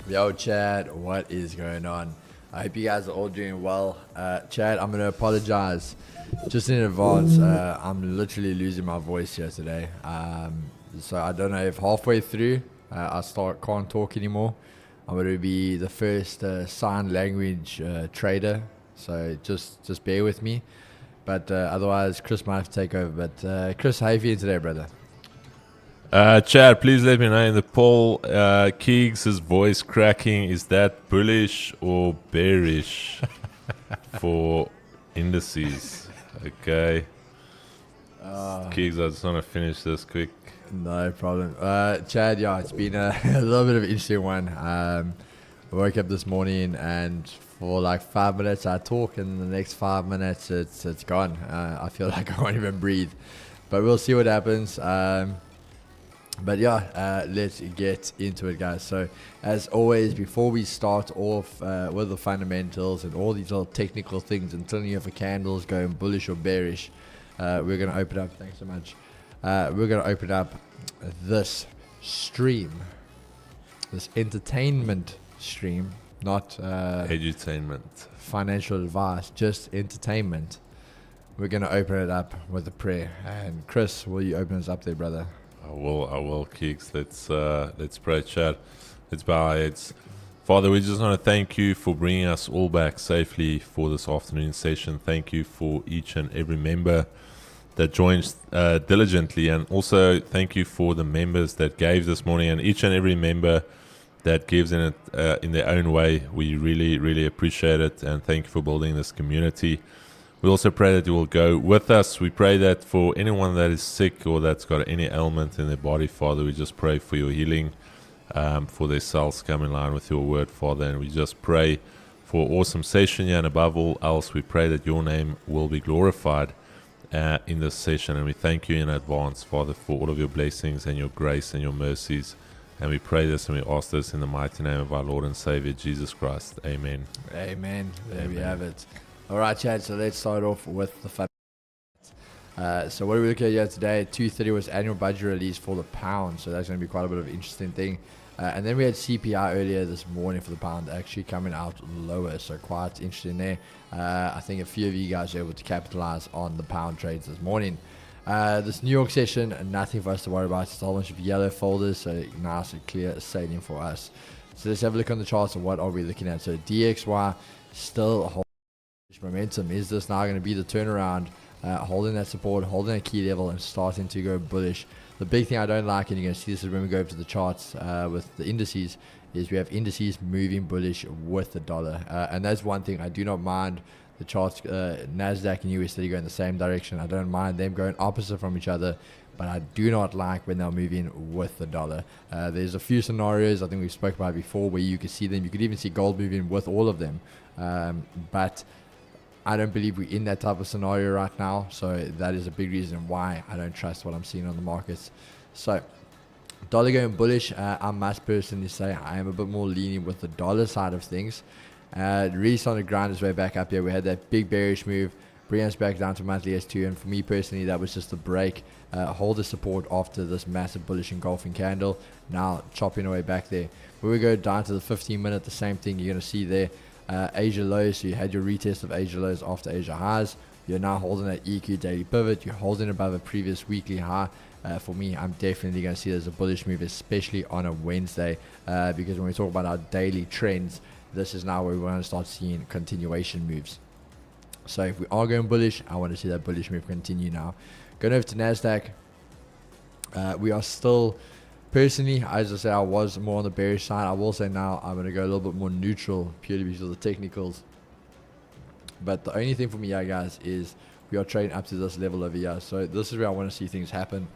Yo, Chad, what is going on? I hope you guys are all doing well. Chad, I'm going to apologize just in advance. I'm literally losing my voice here today. So I don't know if halfway through can't talk anymore. I'm going to be the first sign language trader. So just bear with me. But otherwise, Chris might have to take over. But Chris, how are you feeling today, brother? Chad, please let me know in the poll. Keegs' voice cracking, is that bullish or bearish for indices? Okay. Keegs, I just want to finish this quick. No problem. Chad, yeah, it's been a little bit of an interesting one. I woke up this morning and for like 5 minutes I talk, and the next 5 minutes it's gone. I feel like I can't even breathe. But we'll see what happens. But yeah, let's get into it, guys. So, as always, before we start off with the fundamentals and all these little technical things and telling you if a candle's going bullish or bearish, we're going to open up. Thanks so much. We're going to open up this stream, this entertainment stream, not Edutainment. financial advice, just entertainment. We're going to open it up with a prayer. And Chris, will you open us up there, brother? I will, Keegs. Let's pray, Chad. Let's bow our heads. Father, we just want to thank you for bringing us all back safely for this afternoon session. Thank you for each and every member that joins diligently, and also thank you for the members that gave this morning, and each and every member that gives in it in their own way. We really, really appreciate it, and thank you for building this community. We also pray that you will go with us. We pray that for anyone that is sick or that's got any ailment in their body, Father, we just pray for your healing, for their cells come in line with your word, Father. And we just pray for awesome session here, and above all else, we pray that your name will be glorified in this session. And we thank you in advance, Father, for all of your blessings and your grace and your mercies. And we pray this and we ask this in the mighty name of our Lord and Savior, Jesus Christ. Amen. Amen. There we have it. All right, Chad, so let's start off with the fun. So what are we looking at here today? 2:30 was annual budget release for the pound, so that's going to be quite a bit of an interesting thing. And then we had CPI earlier this morning for the pound, actually coming out lower, so quite interesting there. I think a few of you guys were able to capitalize on the pound trades this morning. This New York session, nothing for us to worry about. It's a whole bunch of yellow folders, so nice and clear sailing for us. So let's have a look on the charts and what are we looking at. So DXY still holding momentum. Is this now going to be the turnaround, holding that support, holding that key level and starting to go bullish? The big thing I don't like, and you're going to see this when we go over to the charts with the indices, is we have indices moving bullish with the dollar, and that's one thing I do not mind. The charts, Nasdaq and USD go in the same direction. I don't mind them going opposite from each other, but I do not like when they're moving with the dollar. There's a few scenarios I think we've spoke about before where you could see them. You could even see gold moving with all of them, but I don't believe we're in that type of scenario right now, so that is a big reason why I don't trust what I'm seeing on the markets. So, dollar going bullish, I must personally say I am a bit more leaning with the dollar side of things. Really starting to grind its way back up here. We had that big bearish move, bring us back down to monthly S2, and for me personally, that was just a break. Hold the support after this massive bullish engulfing candle. Now chopping away back there. When we go down to the 15 minute, the same thing you're going to see there. Asia lows, so you had your retest of Asia lows after Asia highs. You're now holding that EQ daily pivot. You're holding above a previous weekly high. For me, I'm definitely going to see it as a bullish move, especially on a Wednesday, because when we talk about our daily trends, this is now where we want to start seeing continuation moves. So if we are going bullish, I want to see that bullish move continue now. Going over to Nasdaq, we are still, personally, as I said, I was more on the bearish side. I will say now I'm going to go a little bit more neutral, purely because of the technicals. But the only thing for me here, guys, is we are trading up to this level over here. So this is where I want to see things happen.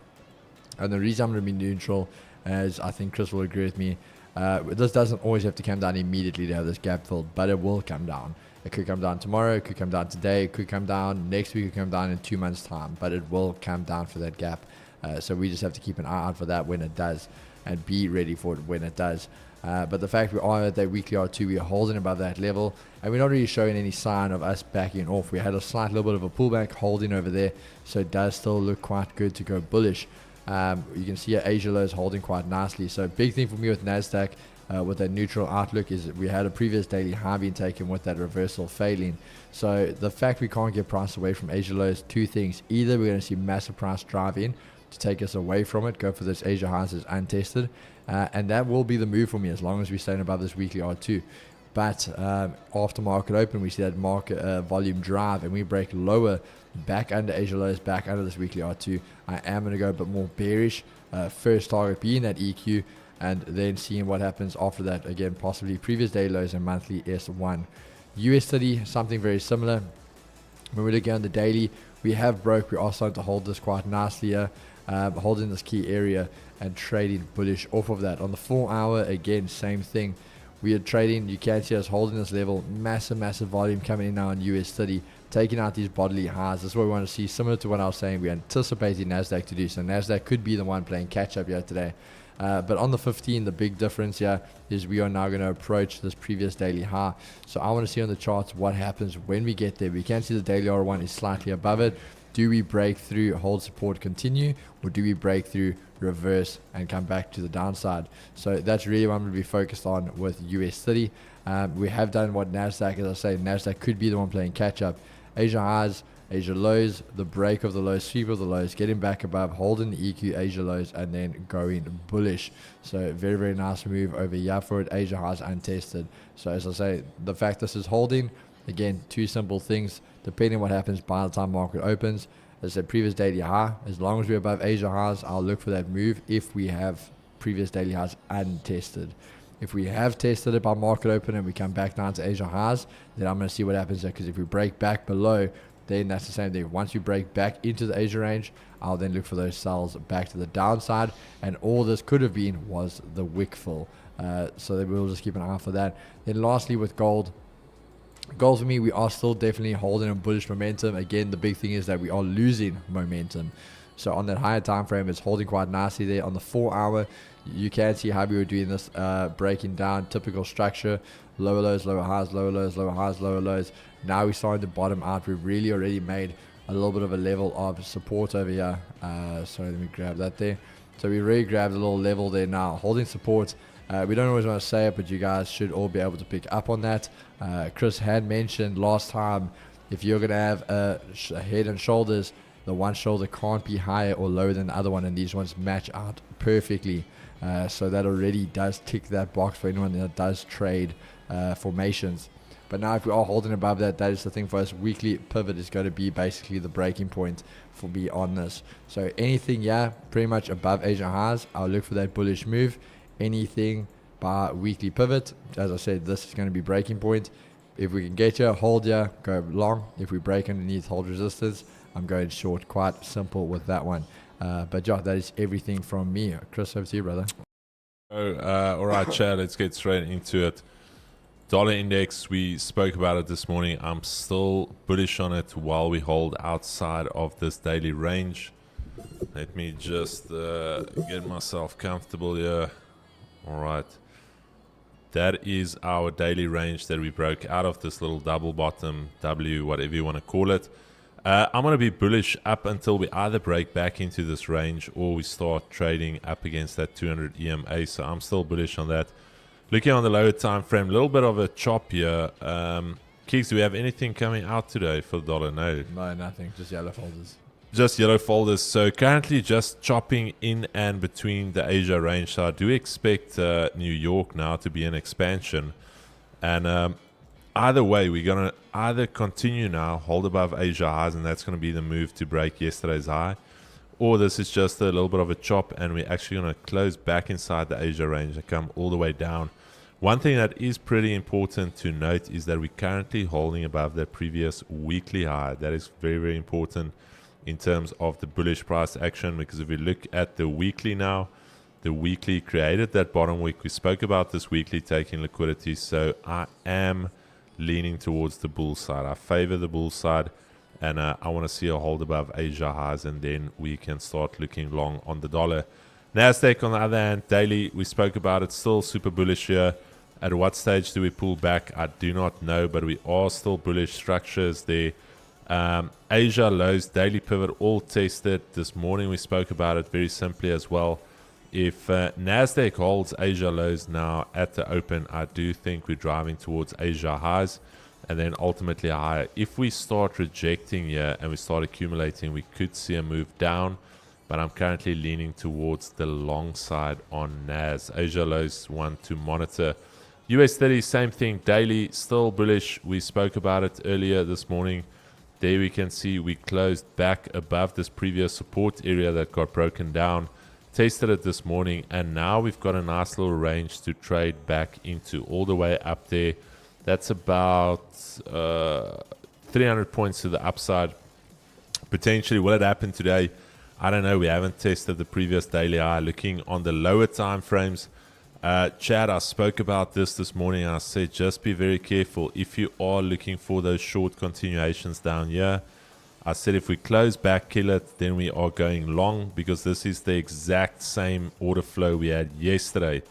And the reason I'm going to be neutral, as I think Chris will agree with me, this doesn't always have to come down immediately to have this gap filled, but it will come down. It could come down tomorrow, it could come down today, it could come down next week, it could come down in 2 months' time, but it will come down for that gap. So we just have to keep an eye out for that when it does, and be ready for it when it does. But the fact we are at that weekly R2, we are holding above that level, and we're not really showing any sign of us backing off. We had a slight little bit of a pullback holding over there, so it does still look quite good to go bullish. You can see Asia lows holding quite nicely. So big thing for me with Nasdaq, with that neutral outlook is we had a previous daily high being taken with that reversal failing. So the fact we can't get price away from Asia lows, two things. Either we're going to see massive price drive in to take us away from it, go for this Asia highs as untested, and that will be the move for me as long as we stay above this weekly R2. But after market open, we see that market volume drive, and we break lower, back under Asia lows, back under this weekly R2. I am going to go a bit more bearish. First target being that EQ, and then seeing what happens after that. Again, possibly previous day lows and monthly S1. US30, something very similar. When we look at the daily, we have broke. We are starting to hold this quite nicely here, holding this key area and trading bullish off of that. On the 4 hour, again, same thing. We are trading, you can see us holding this level, massive volume coming in now on US30, taking out these bodily highs. This is what we want to see, similar to what I was saying, we're anticipating NASDAQ to do. So NASDAQ could be the one playing catch up here today. But on the 15, the big difference here is we are now going to approach this previous daily high. So I want to see on the charts what happens when we get there. We can see the daily R1 is slightly above it. Do we break through, hold support, continue, or do we break through, reverse, and come back to the downside? So that's really what I'm going to be focused on with US30. We have done what NASDAQ, as I say, NASDAQ could be the one playing catch up. Asia highs, Asia lows, the break of the lows, sweep of the lows, getting back above, holding the EQ Asia lows, and then going bullish. So very nice move over here for it. Asia highs untested. So as I say, the fact this is holding, again, two simple things. Depending on what happens by the time market opens, as I said, previous daily high, as long as we're above Asia highs, I'll look for that move if we have previous daily highs untested. If we have tested it by market open and we come back down to Asia highs, then I'm going to see what happens there, because if we break back below, then that's the same thing. Once we break back into the Asia range, I'll then look for those sells back to the downside, and all this could have been was the wick fill. So then we'll just keep an eye out for that. Then lastly, with gold for me, we are still definitely holding a bullish momentum. Again, the big thing is that we are losing momentum. So on that higher time frame, it's holding quite nicely there. On the 4 hour, you can see how we were doing this, breaking down typical structure, lower lows, lower highs, lower lows, lower highs, lower lows. Now we're starting to bottom out. We've really already made a little bit of a level of support over here. Sorry, let me grab that there. So we really grabbed a little level there now, holding support. We don't always want to say it, but you guys should all be able to pick up on that. Chris had mentioned last time, if you're going to have a head and shoulders, the one shoulder can't be higher or lower than the other one, and these ones match out perfectly. So that already does tick that box for anyone that does trade formations. But now if we are holding above that, that is the thing for us. Weekly pivot is going to be basically the breaking point for me on this. So anything, pretty much above Asia highs, I'll look for that bullish move. Anything by weekly pivot, as I said, this is going to be breaking point. If we can get you, hold you, go long. If we break underneath, hold resistance, I'm going short. Quite simple with that one. But yeah, that is everything from me. Chris, over to you, brother. All right, Chad, let's get straight into it. Dollar index, we spoke about it this morning. I'm still bullish on it while we hold outside of this daily range. Let me just get myself comfortable here. All right, that is our daily range that we broke out of, this little double bottom W, whatever you want to call it. I'm going to be bullish up until we either break back into this range or we start trading up against that 200 EMA. So I'm still bullish on that. Looking on the lower time frame, a little bit of a chop here. Keegs, do we have anything coming out today for the dollar? No, nothing, just yellow folders. Just yellow folders. So currently just chopping in and between the Asia range. So I do expect New York now to be an expansion. And either way, we're going to either continue now, hold above Asia highs, and that's going to be the move to break yesterday's high. Or this is just a little bit of a chop, and we're actually going to close back inside the Asia range and come all the way down. One thing that is pretty important to note is that we're currently holding above the previous weekly high. That is very, very important in terms of the bullish price action, because if we look at the weekly now, the weekly created that bottom wick. We spoke about this weekly taking liquidity, so I am leaning towards the bull side. I favor the bull side, and I want to see a hold above Asia highs, and then we can start looking long on the dollar. NASDAQ on the other hand, daily, we spoke about it, still super bullish here. At what stage do we pull back? I do not know, but we are still bullish. Structures there. Asia lows, daily pivot, all tested. This morning we spoke about it very simply as well. if Nasdaq holds Asia lows now at the open, I do think we're driving towards Asia highs and then ultimately higher. If we start rejecting here and we start accumulating, we could see a move down, but I'm currently leaning towards the long side on NAS. Asia lows one to monitor. US 30, same thing, daily, still bullish. We spoke about it earlier this morning. There we can see we closed back above this previous support area that got broken down. Tested it this morning, and now we've got a nice little range to trade back into, all the way up there. That's about 300 points to the upside. Potentially, will it happen today? I don't know. We haven't tested the previous daily high. Looking on the lower time frames, Chad, I spoke about this morning. I said just be very careful if you are looking for those short continuations down here. I said if we close back, kill it, then we are going long, because this is the exact same order flow we had yesterday.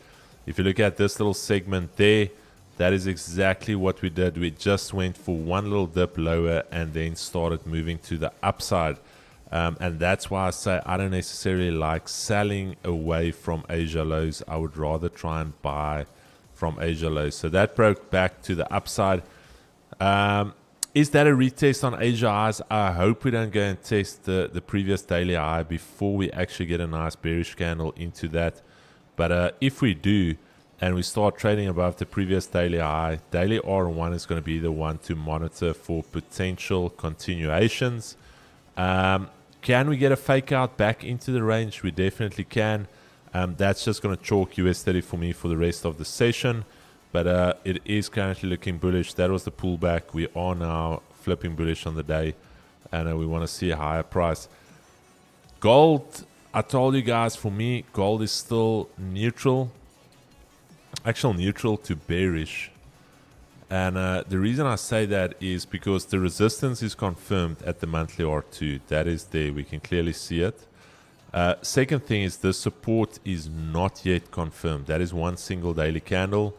If you look at this little segment there, that is exactly what we did. We just went for one little dip lower and then started moving to the upside. And that's why I say I don't necessarily like selling away from Asia lows. I would rather try and buy from Asia lows. So that broke back to the upside. Is that a retest on Asia highs? I hope we don't go and test the previous daily high before we actually get a nice bearish candle into that. But if we do, and we start trading above the previous daily high, daily R1 is going to be the one to monitor for potential continuations. Can we get a fake out back into the range? We definitely can. That's just going to chalk US 30 for me for the rest of the session. But it is currently looking bullish. That was the pullback. We are now flipping bullish on the day. And we want to see a higher price. Gold, I told you guys, for me, gold is still neutral. Actual neutral to bearish. And the reason I say that is because the resistance is confirmed at the monthly R2. That is there. We can clearly see it. Second thing is the support is not yet confirmed. That is one single daily candle.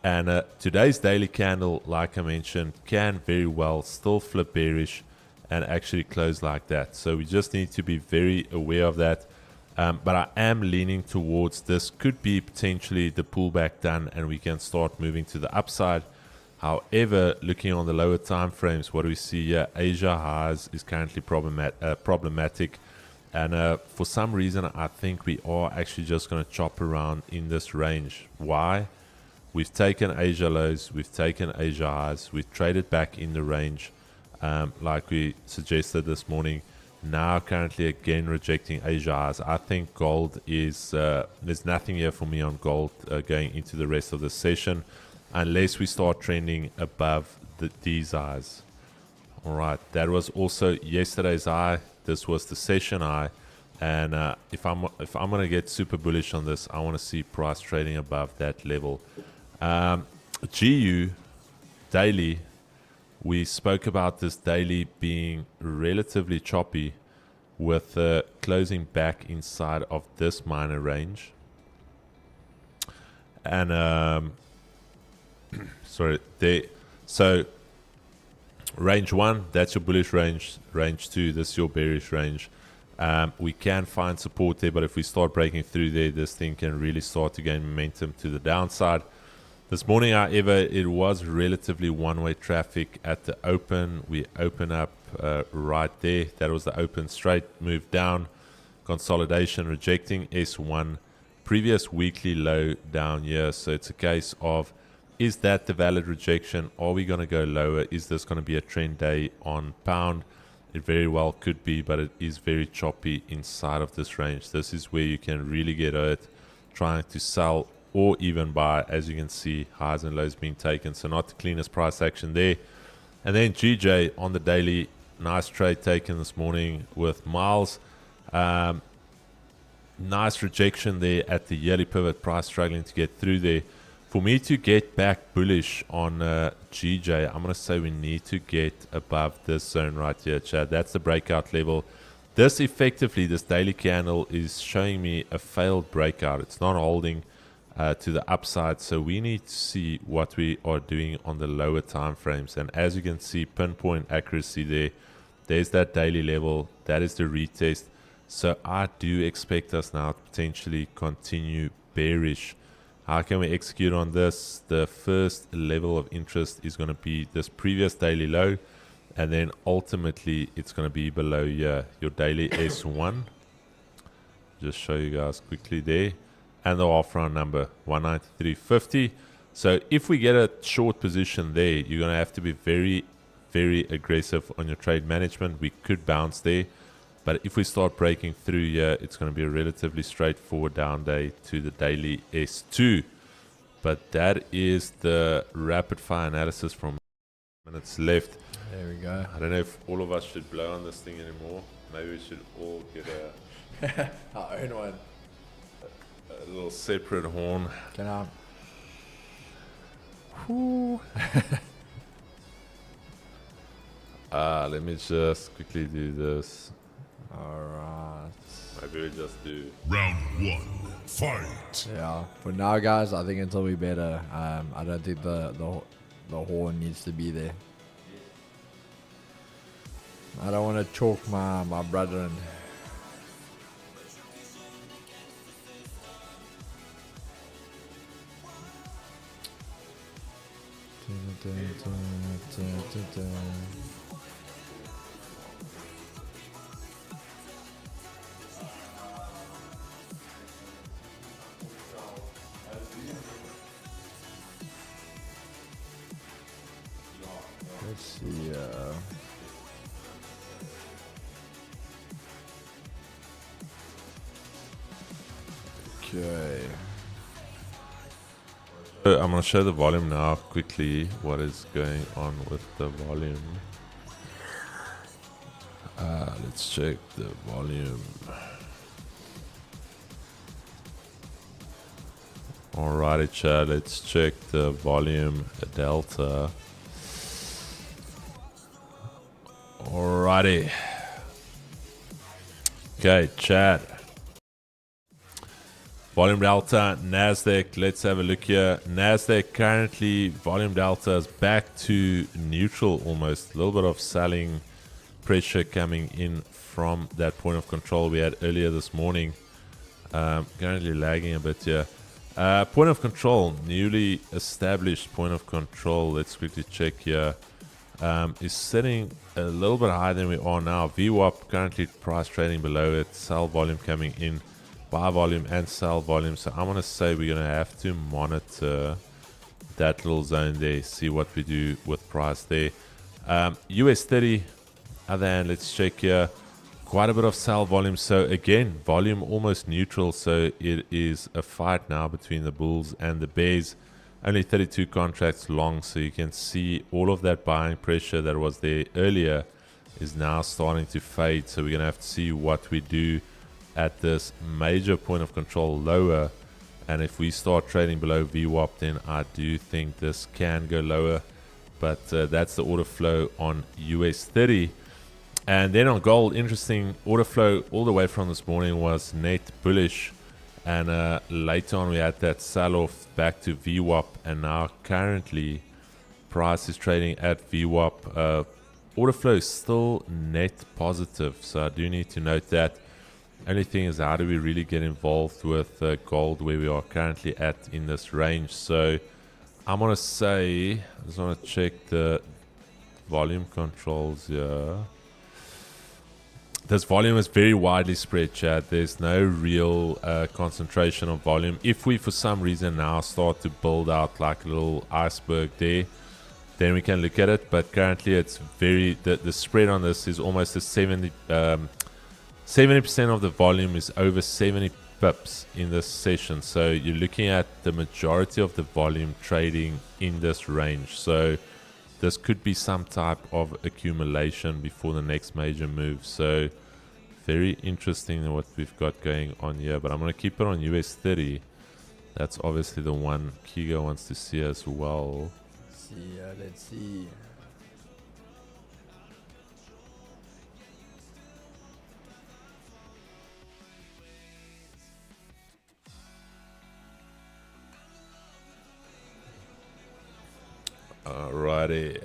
And today's daily candle, like I mentioned, can very well still flip bearish and actually close like that. So we just need to be very aware of that. But I am leaning towards this could be potentially the pullback done and we can start moving to the upside. However, looking on the lower time frames, what do we see here? Asia highs is currently problematic. And for some reason, I think we are actually just going to chop around in this range. Why? We've taken Asia lows, we've taken Asia highs, we've traded back in the range like we suggested this morning. Now currently again rejecting Asia highs. I think gold is, there's nothing here for me on gold going into the rest of the session unless we start trending above these highs. All right, that was also yesterday's high. This was the session high. And if I'm going to get super bullish on this, I want to see price trading above that level. GU daily, we spoke about this daily being relatively choppy with closing back inside of this minor range. And sorry, so range 1, that's your bullish range. Range 2, this is your bearish range. We can find support there, but if we start breaking through there, this thing can really start to gain momentum to the downside. This morning, however, it was relatively one-way traffic at the open. We open up right there. That was the open, straight move down. Consolidation, rejecting S1. Previous weekly low down here. So it's a case of, is that the valid rejection? Are we going to go lower? Is this going to be a trend day on pound? It very well could be, but it is very choppy inside of this range. This is where you can really get hurt trying to sell or even buy. As you can see, highs and lows being taken. So not the cleanest price action there. And then GJ on the daily, nice trade taken this morning with Miles. Nice rejection there at the yearly pivot price, struggling to get through there. For me to get back bullish on GJ, I'm going to say we need to get above this zone right here, Chad. That's the breakout level. This effectively, this daily candle is showing me a failed breakout. It's not holding to the upside. So we need to see what we are doing on the lower time frames. And as you can see, pinpoint accuracy there. There's that daily level. That is the retest. So I do expect us now to potentially continue bearish. How can we execute on this? The first level of interest is going to be this previous daily low, and then ultimately it's going to be below here, your daily S1. Just show you guys quickly there, and the half round number 193.50. So if we get a short position there, you're going to have to be very, very aggressive on your trade management. We could bounce there, but if we start breaking through here, it's going to be a relatively straightforward down day to the daily S2. But that is the rapid fire analysis from minutes left. There we go. I don't know if all of us should blow on this thing anymore. Maybe we should all get Our own one. a little separate horn. Can I? Whoo. Let me just quickly do this. Alright. Maybe we just do Round 1, fight. Yeah. For now, guys, I think until we better. I don't think the horn needs to be there. I don't want to chalk my brother in. Let's see. Okay. I'm going to show the volume now quickly, what is going on with the volume. Let's check the volume. Alrighty, chat, let's check the volume delta. Alrighty. Okay, chat. Volume delta, Nasdaq, let's have a look here. Nasdaq currently, volume delta is back to neutral almost. A little bit of selling pressure coming in from that point of control we had earlier this morning. Currently lagging a bit here. Point of control, newly established point of control, let's quickly check here. Is sitting a little bit higher than we are now. VWAP currently price trading below it. Sell volume coming in. Buy volume and sell volume. So I'm going to say we're going to have to monitor that little zone there. See what we do with price there. US 30. Other hand, let's check here. Quite a bit of sell volume. So again, volume almost neutral. So it is a fight now between the bulls and the bears. Only 32 contracts long, so you can see all of that buying pressure that was there earlier is now starting to fade. So we're going to have to see what we do at this major point of control lower. And if we start trading below VWAP, then I do think this can go lower. But that's the order flow on US 30. And then on gold, interesting order flow all the way from this morning was net bullish. And later on we had that sell-off back to VWAP, and now currently price is trading at VWAP. Order flow is still net positive, so I do need to note that. Only thing is, how do we really get involved with gold where we are currently at in this range? So I'm going to say, I just want to check the volume controls here. This volume is very widely spread, chat. There's no real concentration of volume. If we, for some reason, now start to build out like a little iceberg there, then we can look at it. But currently, it's very the spread on this is almost a 70% of the volume is over 70 pips in this session. So you're looking at the majority of the volume trading in this range. So this could be some type of accumulation before the next major move. So very interesting what we've got going on here. But I'm going to keep it on US 30. That's obviously the one Keegs wants to see as well. Let's see. Alrighty.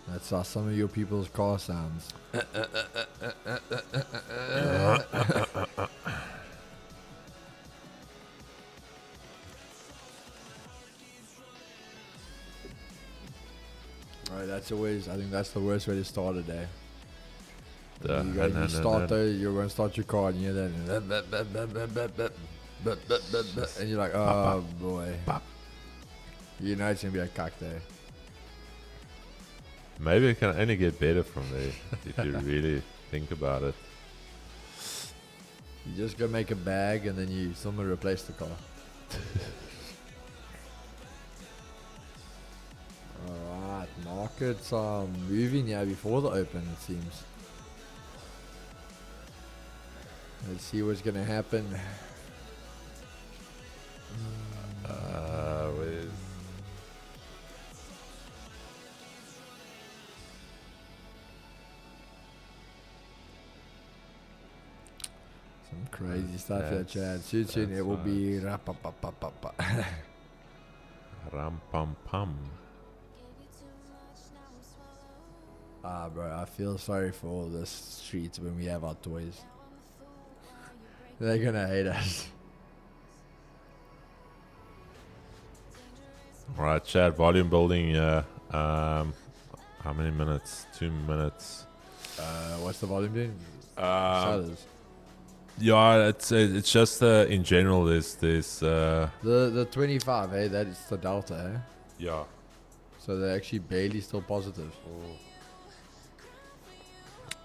That's That's some of your people's car sounds. Right, that's always, I think that's the worst way to start a day. You start though, you're going to start your car and you hear that. And you're like, oh boy. You know it's going to be a cock day. Maybe it can only get better from there if you really think about it. You just go make a bag and then you someone replace the car. Alright, markets are moving now before the open, it seems. Let's see what's going to happen. Where's some crazy stuff here, Chad. Soon it will be rapapapapapa. Ram pam pam. Bro, I feel sorry for all the streets when we have our toys. They're gonna hate us. Alright, Chad, volume building here. How many minutes? 2 minutes. What's the volume doing? Yeah, it's just in general. There's the 25, hey, that is the delta, eh? yeah. So they're actually barely still positive.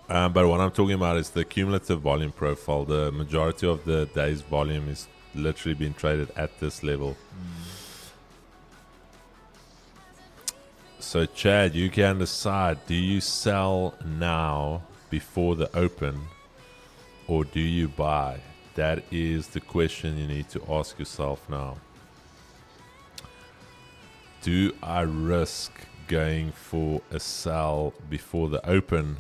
But what I'm talking about is the cumulative volume profile. The majority of the day's volume is literally being traded at this level. So Chad, you can decide, do you sell now before the open or do you buy? That is the question you need to ask yourself now. Do I risk going for a sell before the open?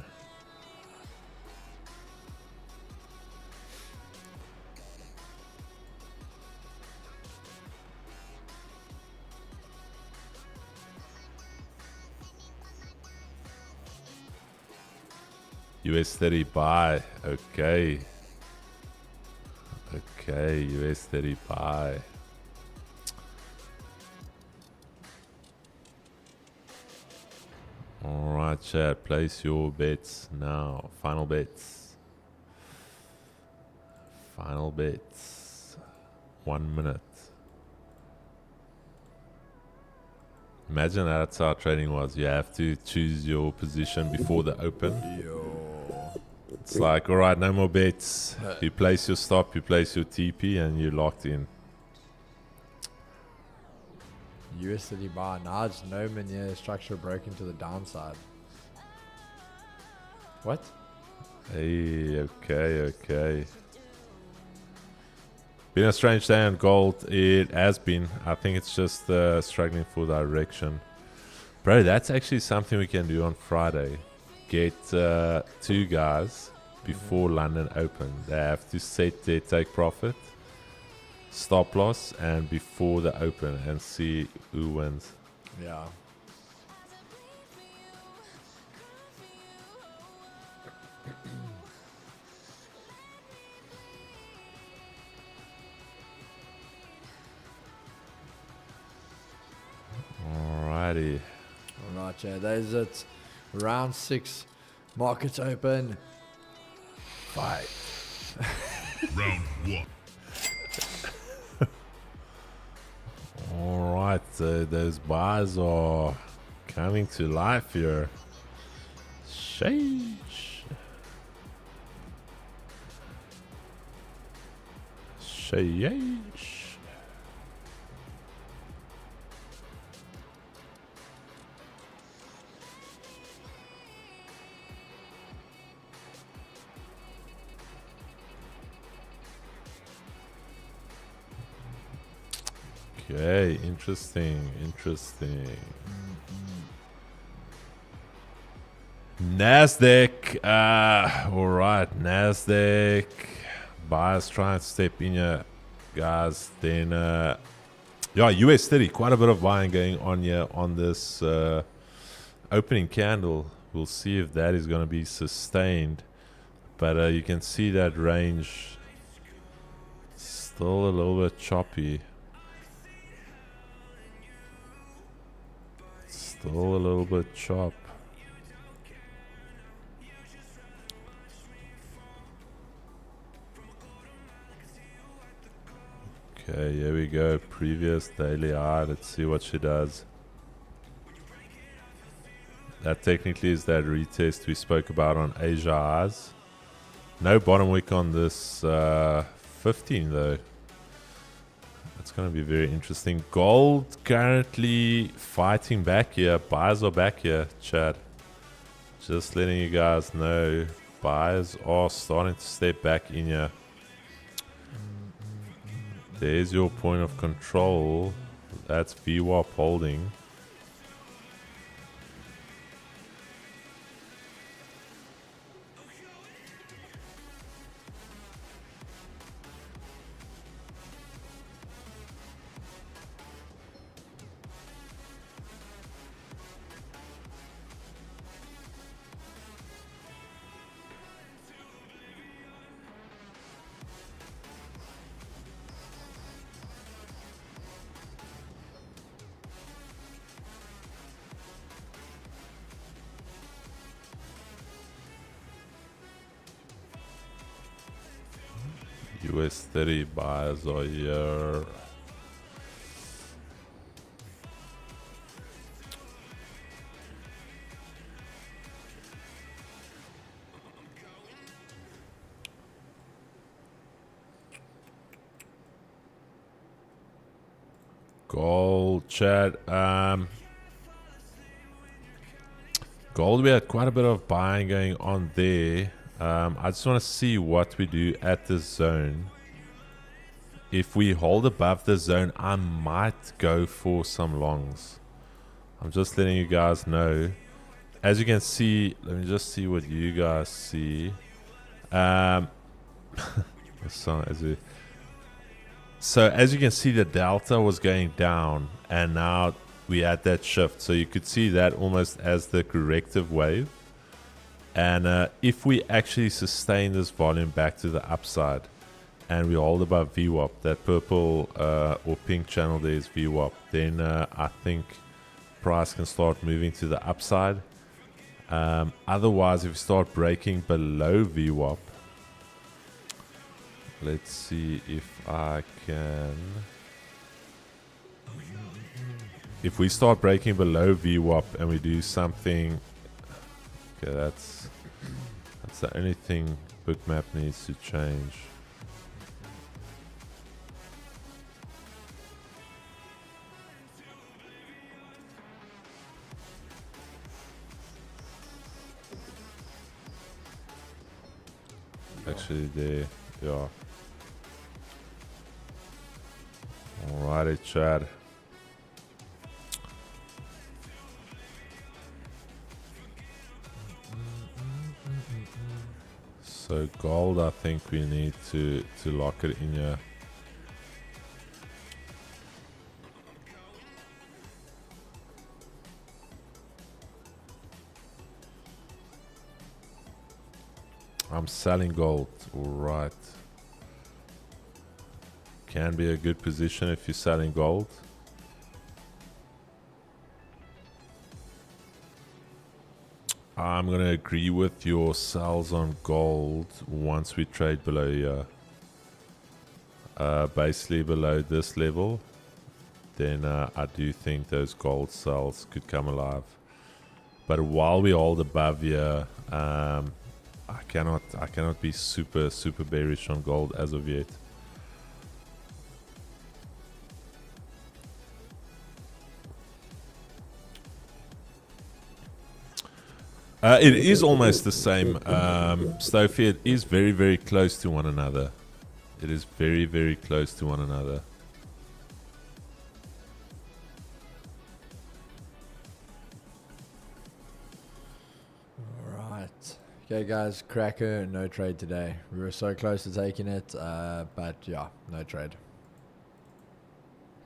US 30 buy. Okay. Okay, US 30 buy. Alright, chat. Place your bets now. Final bets. Final bets. 1 minute. Imagine that's how trading was. You have to choose your position before the open. It's like, alright, no more bets. You place your stop, you place your TP, and you're locked in. USD bar. Now it's no mania structure broken to the downside. What? Hey, okay. Been a strange day on gold. It has been. I think it's just struggling for direction. Bro, that's actually something we can do on Friday. Get 2 guys before London Open. They have to set their take profit, stop loss, and before the open, and see who wins. Yeah. Alrighty. Alright, yeah, that is it. Round 6. Markets open. Fight. Round 1. Alright, those bars are coming to life here. Sheesh. Sheesh. Okay, interesting. Nasdaq, alright, Nasdaq. Buyers trying to step in here, guys. Then, yeah, US 30, quite a bit of buying going on here on this opening candle. We'll see if that is going to be sustained. But you can see that range still a little bit choppy. Still a little bit chop. Okay, here we go. Previous daily high. Let's see what she does. That technically is that retest we spoke about on Asia highs. No bottom wick on this 15 though. That's going to be very interesting. Gold currently fighting back here. Buyers are back here, chat. Just letting you guys know. Buyers are starting to step back in here. There's your point of control. That's VWAP holding. US 30 buyers are here. Gold chat. Gold, we had quite a bit of buying going on there. I just want to see what we do at this zone. If we hold above the zone, I might go for some longs. I'm just letting you guys know. As you can see, let me just see what you guys see. So as you can see, the delta was going down, and now we had that shift. So you could see that almost as the corrective wave. And if we actually sustain this volume back to the upside, and we hold above VWAP, that purple or pink channel there is VWAP, then I think price can start moving to the upside. Otherwise, if we start breaking below VWAP, let's see if I can. If we start breaking below VWAP and we do something, okay, that's the only thing Bookmap needs to change. Actually, there, yeah. Alrighty, Chad. So gold, I think we need to lock it in here. I'm selling gold, alright. Can be a good position if you're selling gold. I'm going to agree with your sells on gold once we trade below here. Basically below this level. Then I do think those gold sells could come alive. But while we hold above here, I cannot be super bearish on gold as of yet. It is almost the same, Stofie. It is very close to one another. It is very close to one another. Alright. Okay guys, cracker, no trade today. We were so close to taking it, but yeah, no trade.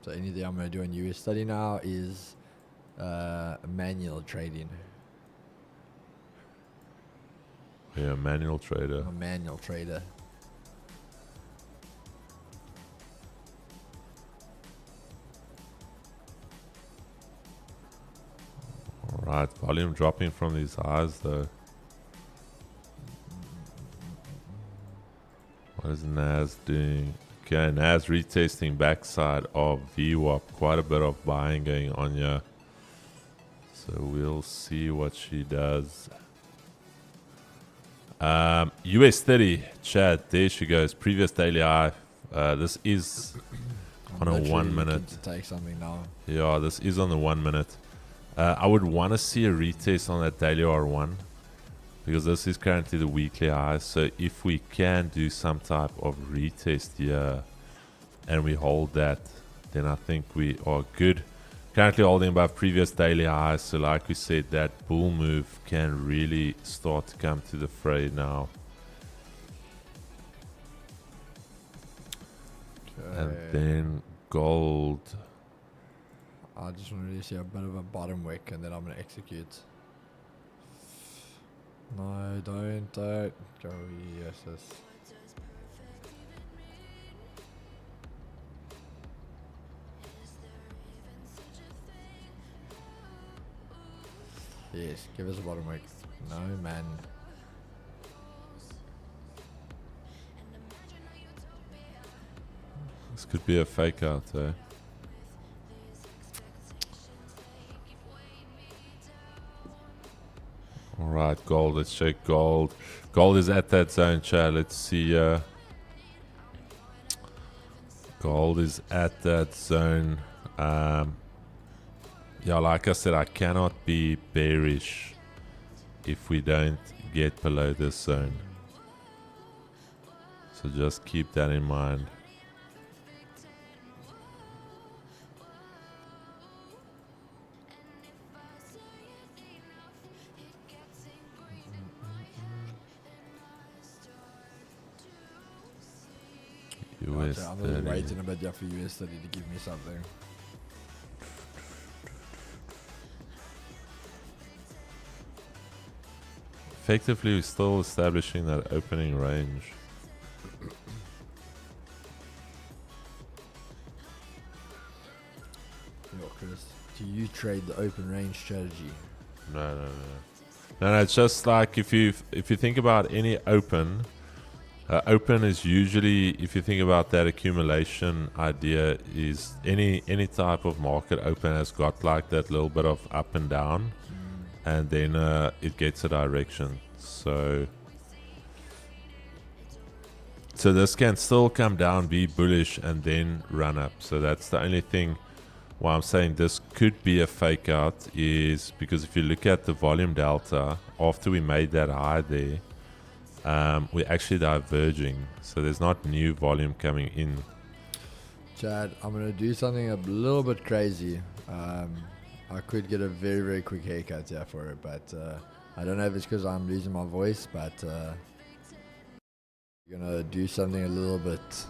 So anything I'm going to do in US study now is manual trading. Yeah, manual trader. I'm a manual trader. Alright, volume dropping from these highs though. What is Nas doing? Okay, Nas retesting backside of VWAP. Quite a bit of buying going on here. So we'll see what she does. US 30, Chad, there she goes. Previous daily high. This is on a 1 minute. To take something now. Yeah, this is on the 1 minute. I would want to see a retest on that daily R1 because this is currently the weekly high. So if we can do some type of retest here and we hold that, then I think we are good. Currently holding above previous daily highs. So like we said, that bull move can really start to come to the fray now. Okay. And then gold. I just want to really see a bit of a bottom wick and then I'm going to execute. No, don't. Go, yes. Yes, give us a bottom wick. No, man. This could be a fake out there. Alright, gold. Let's check gold. Gold is at that zone, Chad. Let's see. Gold is at that zone. Yeah, like I said, I cannot be bearish if we don't get below this zone. So just keep that in mind. US I'm 30. just waiting a bit there for US 30 to give me something. Effectively, we're still establishing that opening range. Yo, Chris, do you trade the open range strategy? No. It's just like if you think about any open. Open is usually, if you think about that accumulation idea, is any type of market open has got like that little bit of up and down, and then it gets a direction. So this can still come down, be bullish, and then run up. So that's the only thing why I'm saying this could be a fake out, is because if you look at the volume delta after we made that high there, we're actually diverging, so there's not new volume coming in. Chad, I'm going to do something a little bit crazy. I could get a very, very quick haircut here for it, but I don't know if it's because I'm losing my voice, but I'm going to do something a little bit,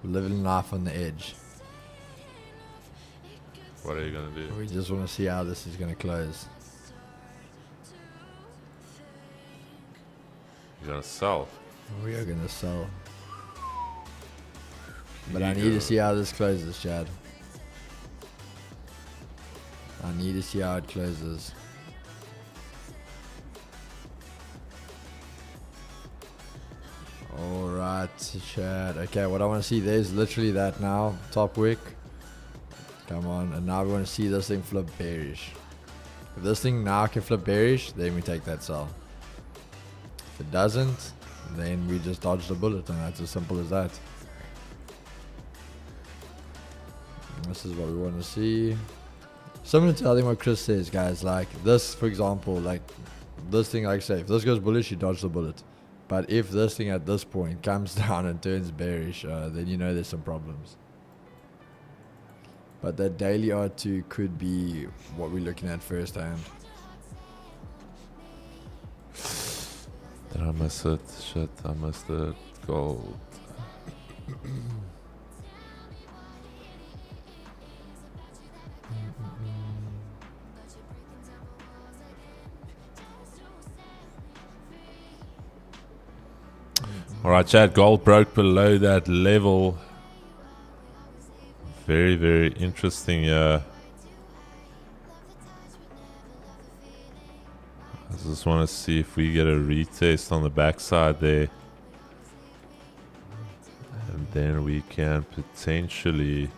living life on the edge. What are you going to do? We just want to see how this is going to close. You're going to sell. We are going to sell. But I need to see how this closes, Chad. I need to see how it closes. Alright, Chad. Okay, what I want to see, there's literally that now. Top wick. Come on. And now we want to see this thing flip bearish. If this thing now can flip bearish, then we take that sell. If it doesn't, then we just dodge the bullet, and that's as simple as that. And this is what we want to see. Similar to I think what Chris says, guys. Like this, for example, like this thing, like I say, if this goes bullish, you dodge the bullet. But if this thing at this point comes down and turns bearish, then you know there's some problems. But that daily R2 could be what we're looking at first hand. Did I miss it? Shit, I missed it. Gold. All right, chat. Gold broke below that level. Very, very interesting. I just want to see if we get a retest on the backside there. And then we can potentially...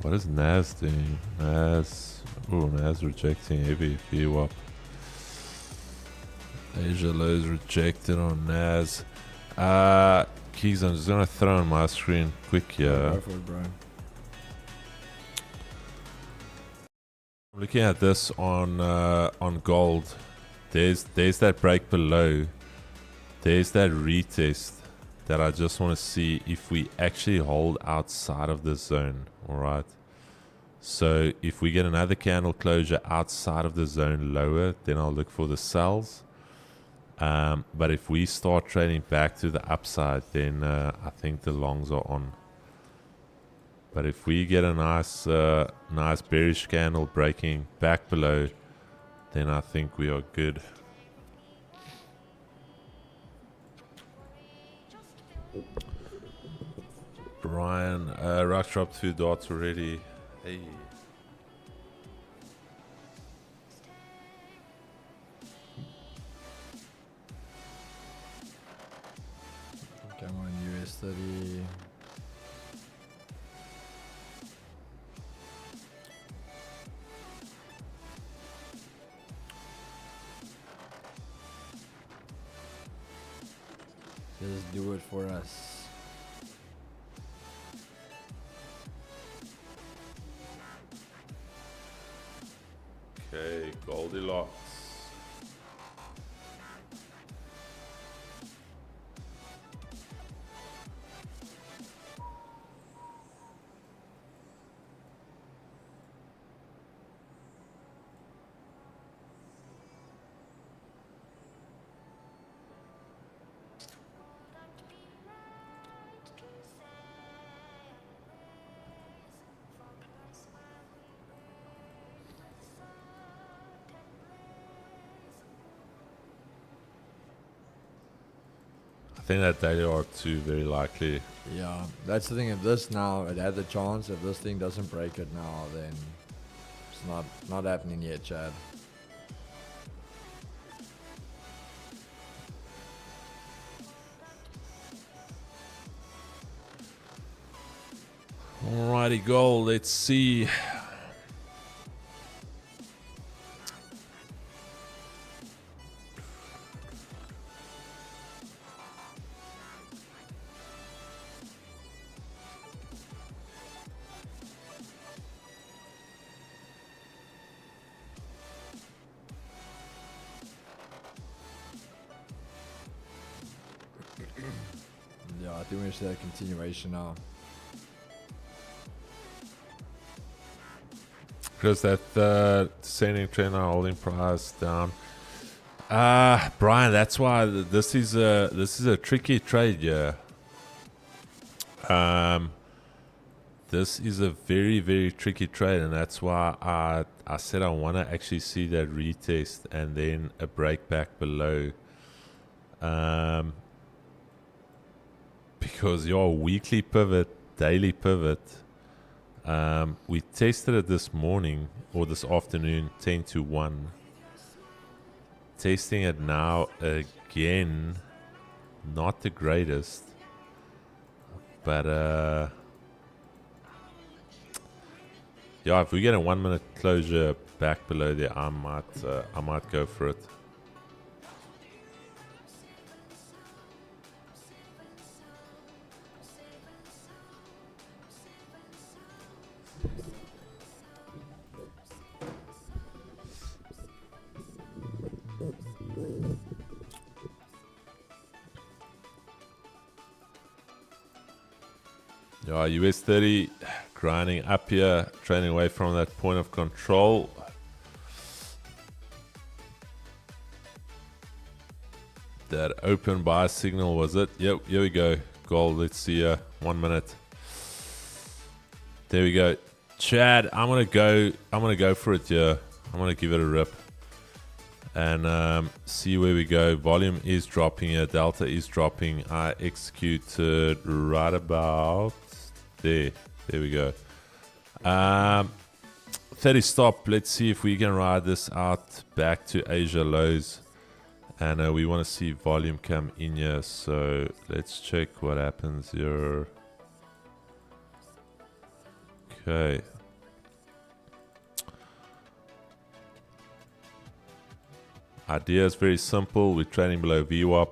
What is Nas doing? Nas rejecting heavy VWAP. Asia lows rejected on Nas. Keys, I'm just gonna throw on my screen quick here. Go for it, bro. I'm looking at this on gold. There's that break below. There's that retest that I just want to see if we actually hold outside of this zone. All right. So if we get another candle closure outside of the zone lower, then I'll look for the sells. But if we start trading back to the upside, then I think the longs are on. But if we get a nice bearish candle breaking back below, then I think we are good. Brian, Rock dropped 2 dots already. Hey. Come on, US 30. Just do it for us. Okay, Goldilocks. I think that daily R2 very likely. Yeah, that's the thing. If this now, it had the chance. If this thing doesn't break it now, then it's not happening yet, Chad. Alrighty, gold. Let's see. Yeah, I think we should have a continuation now. Because that descending trend are holding price down. Brian, that's why this is a tricky trade, yeah. This is a very, very tricky trade, and that's why I said I want to actually see that retest and then a break back below. Because your weekly pivot, daily pivot, we tested it this morning or this afternoon, 10 to 1. Testing it now again, not the greatest, but yeah, if we get a 1 minute closure back below there, I might go for it. Yeah, US 30 grinding up here, trailing away from that point of control. That open buy signal was it? Yep, here we go. Gold, let's see 1 minute. There we go. Chad, I'm gonna go for it here. I'm gonna give it a rip. And see where we go. Volume is dropping here. Delta is dropping. I executed right about there. There we go. 30 stop. Let's see if we can ride this out back to Asia lows. And we want to see volume come in here. So let's check what happens here. Okay. Idea is very simple. We're trading below VWAP.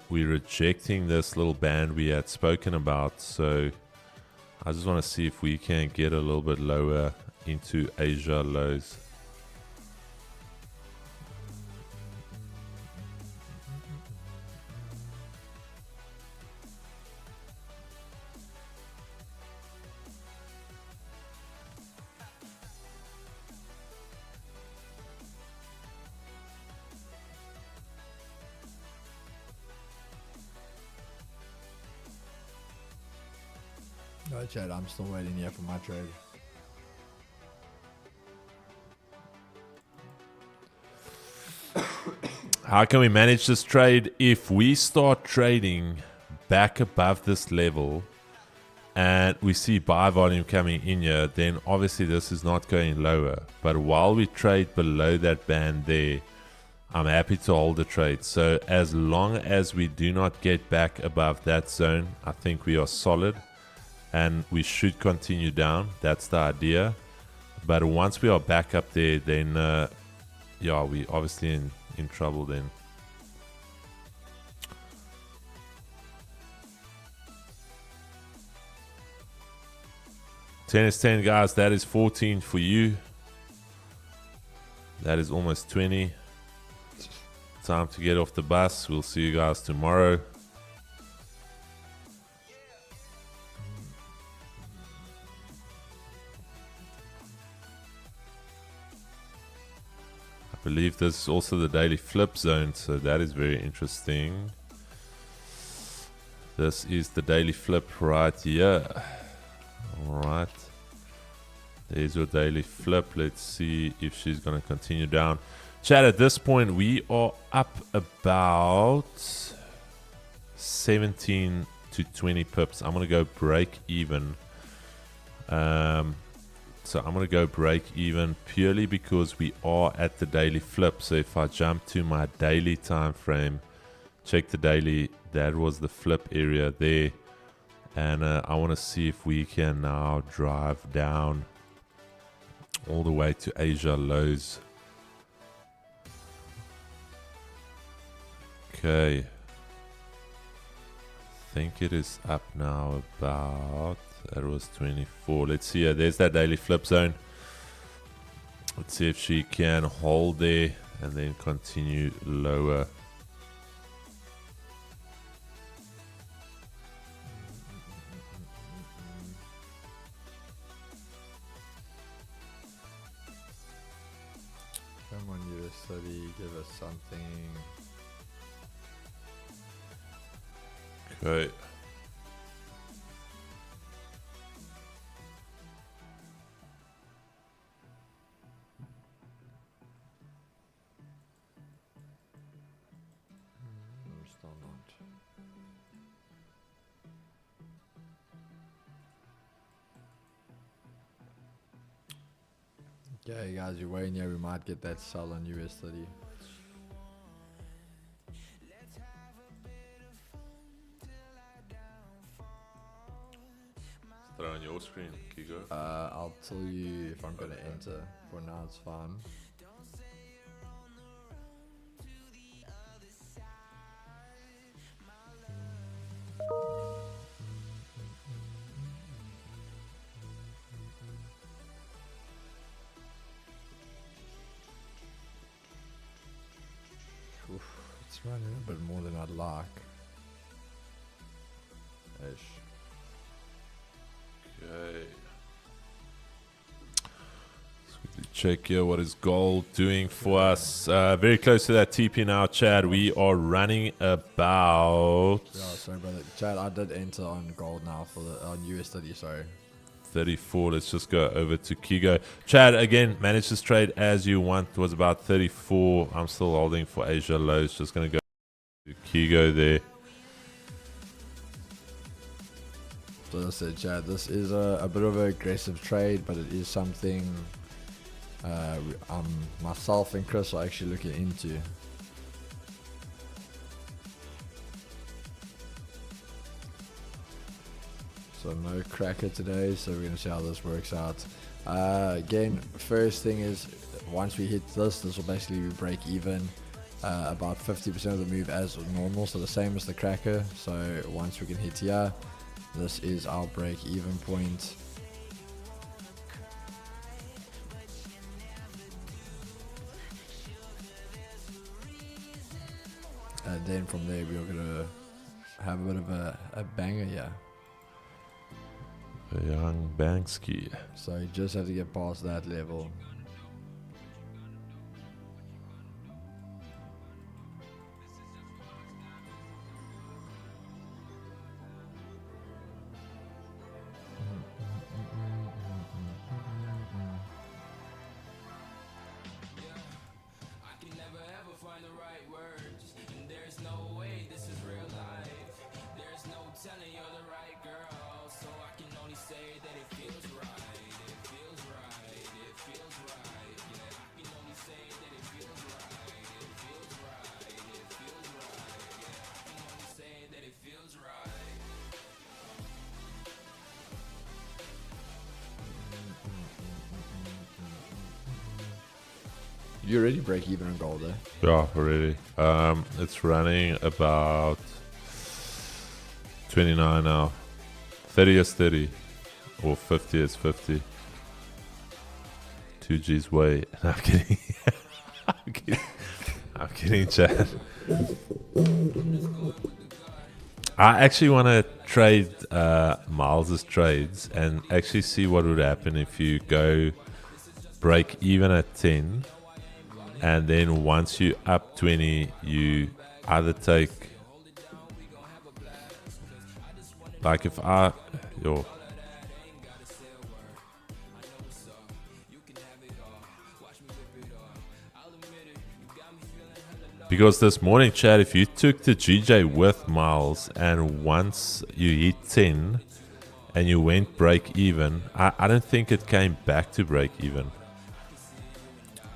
We're rejecting this little band we had spoken about. So I just want to see if we can get a little bit lower into Asia lows. No, Chad, I'm still waiting here for my trade. How can we manage this trade? If we start trading back above this level and we see buy volume coming in here, then obviously this is not going lower. But while we trade below that band there, I'm happy to hold the trade. So as long as we do not get back above that zone, I think we are solid. And we should continue down. That's the idea. But once we are back up there, then yeah, we obviously in trouble then. Ten is 10, guys. That is 14 for you. That is almost 20. Time to get off the bus. We'll see you guys tomorrow. I believe this is also the daily flip zone, so that is very interesting. This is the daily flip right here. Alright. There's your daily flip. Let's see if she's going to continue down. Chat, at this point, we are up about 17 to 20 pips. I'm going to go break even. So I'm going to go break even purely because we are at the daily flip. So if I jump to my daily time frame, check the daily, that was the flip area there. And I want to see if we can now drive down all the way to Asia lows. Okay. I think it is up now about... That was 24. Let's see. There's that daily flip zone. Let's see if she can hold there and then continue lower. Come on, USD, give us something. Okay. Okay, guys, you're waiting here. We might get that sell on US30. Throw on your screen, Kigo. I'll tell you if I'm going to enter. For now, it's fine. It's running a bit more than I'd like. Ish. Okay. Let's quickly check here. What is gold doing for us? Very close to that TP now, Chad. We are running about Yeah, sorry, brother. Chad, I did enter on gold now for the on USD. Sorry. 34. Let's just go over to Kigo. Chad, again, manage this trade as you want. It was about 34. I'm still holding for Asia lows. Just going to go to Kigo there. So as I said, Chad, this is a bit of an aggressive trade, but it is something myself and Chris are actually looking into. So no cracker today, so we're going to see how this works out. Again, first thing is, once we hit this will basically be break even. About 50% of the move as normal, so the same as the cracker. So once we can hit here, this is our break even point. And then from there we're going to have a bit of a banger here. A young Banksy. So you just have to get past that level. You already break even on gold there. Yeah, already. It's running about 29 now. 30 is 30. Or 50 is 50. 2G's way. I'm kidding. I'm kidding, Chad. I actually want to trade Miles's trades and actually see what would happen if you go break even at 10. And then once you up 20, you either take, like if I, because this morning, Chad, if you took the GJ with Miles and once you hit 10 and you went break even, I don't think it came back to break even.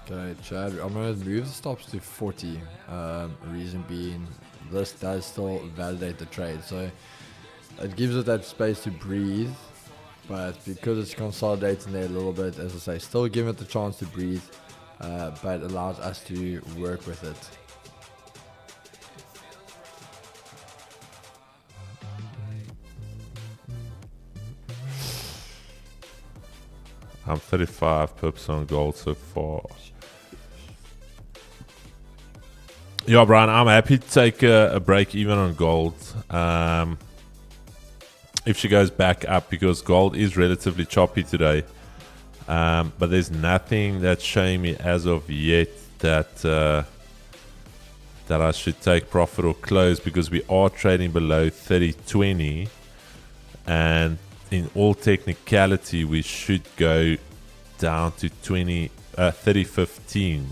Okay, Chad, I'm going to move the stops to 40. Reason being, this does still validate the trade. So it gives it that space to breathe. But because it's consolidating there a little bit, as I say, still giving it the chance to breathe. But allows us to work with it. I'm 35 pips on gold so far. Yeah, Brian, I'm happy to take a break even on gold. If she goes back up, because gold is relatively choppy today. But there's nothing that's showing me as of yet that I should take profit or close, because we are trading below 30.20, and in all technicality we should go down to 30.15.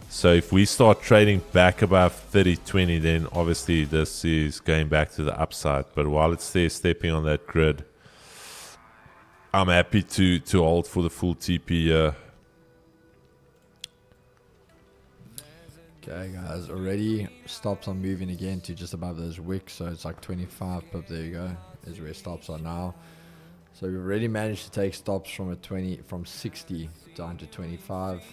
So if we start trading back above 30.20, then obviously this is going back to the upside. But while it's there stepping on that grid, I'm happy to hold for the full TP here. Okay, guys, already stops are moving again to just above those wicks, so it's like 25 pip. There you go, is where stops are now. So we've already managed to take stops from 60 down to 25.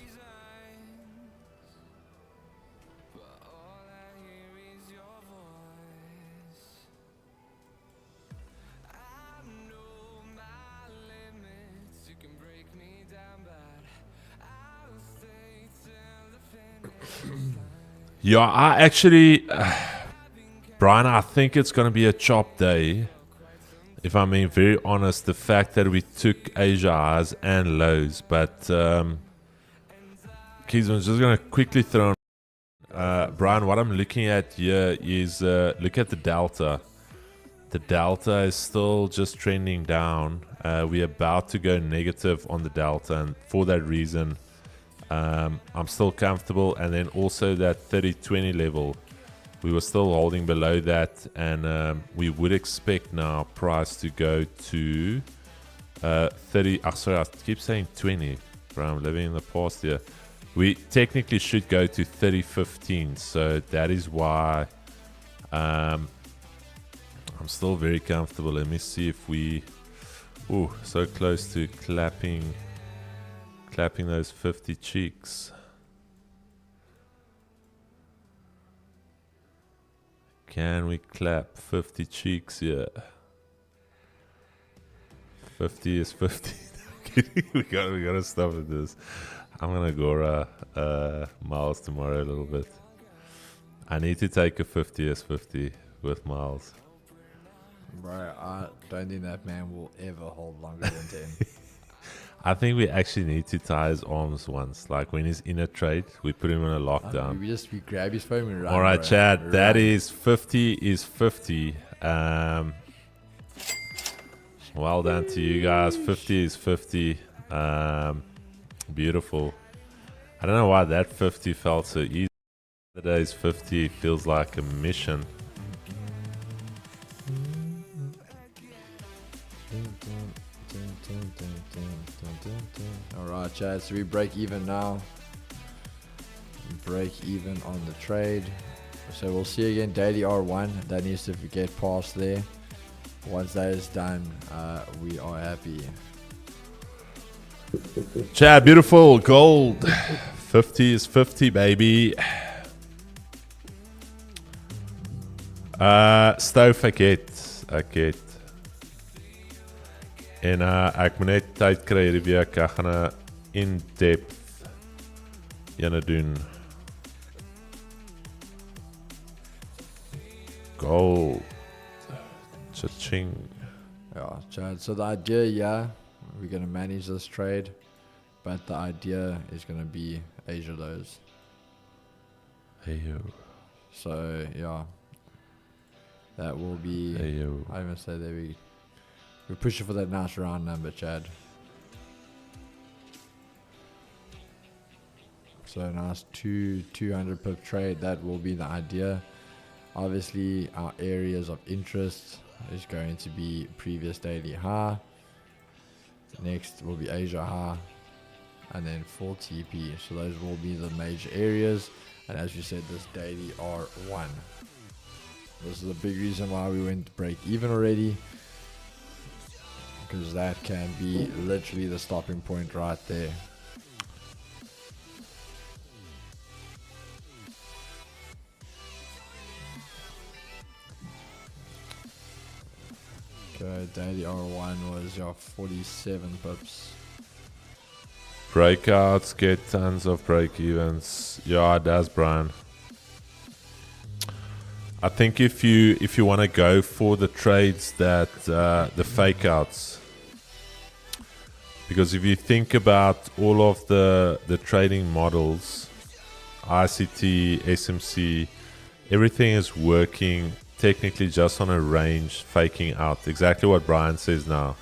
Yeah, I actually, Brian, I think it's going to be a chop day. If I'm being very honest, the fact that we took Asia highs and lows, but Keegs, I'm just gonna quickly throw on Brian, what I'm looking at here is look at the delta. The delta is still just trending down. We're about to go negative on the delta, and for that reason, I'm still comfortable. And then also that 30-20 level, we were still holding below that, and we would expect now price to go to 30. Sorry, I keep saying 20, bro. I'm living in the past here. We technically should go to 30.15, so that is why I'm still very comfortable. Let me see if we, so close to clapping those 50 cheeks. Can we clap 50 cheeks here? 50 is 50. we gotta stop with this. I'm gonna go Miles tomorrow a little bit. I need to take a 50 as 50 with Miles. Bro, I don't think that man will ever hold longer than 10. I think we actually need to tie his arms once. Like when he's in a trade, we put him in a lockdown. We grab his phone and run. All right, bro. Chad. That Run. is 50 is 50. Well done to you guys. 50 is 50. Beautiful. I don't know why that 50 felt so easy. Today's 50 feels like a mission. Alright, Chad, so we break even now. Break even on the trade. So we'll see again daily R1. That needs to get past there. Once that is done, we are happy. Chad, beautiful gold. 50 is 50, baby. Stouf, ek het. En ek moet net tyd kry hierdie week. Ek gaan 'n in-depth ene doen. Gold. Cha-ching. Yeah, Chad. So the idea, we're going to manage this trade, but the idea is going to be Asia lows. Hey, yo. So, yeah, that will be, Hey, yo. I even say that we're pushing for that nice round number, Chad. So a nice 200 pip trade, that will be the idea. Obviously, our areas of interest is going to be previous daily high. Next will be Asia high, and then full TP. So those will be the major areas. And as you said, this daily R1. This is a big reason why we went to break even already, because that can be literally the stopping point right there. Okay, daily R1 was your 47 pips. Breakouts get tons of break evens. Yeah, it does, Brian. I think if you want to go for the trades that the fake outs, because if you think about all of the trading models, ICT, SMC, everything is working technically just on a range, faking out. Exactly what Brian says now,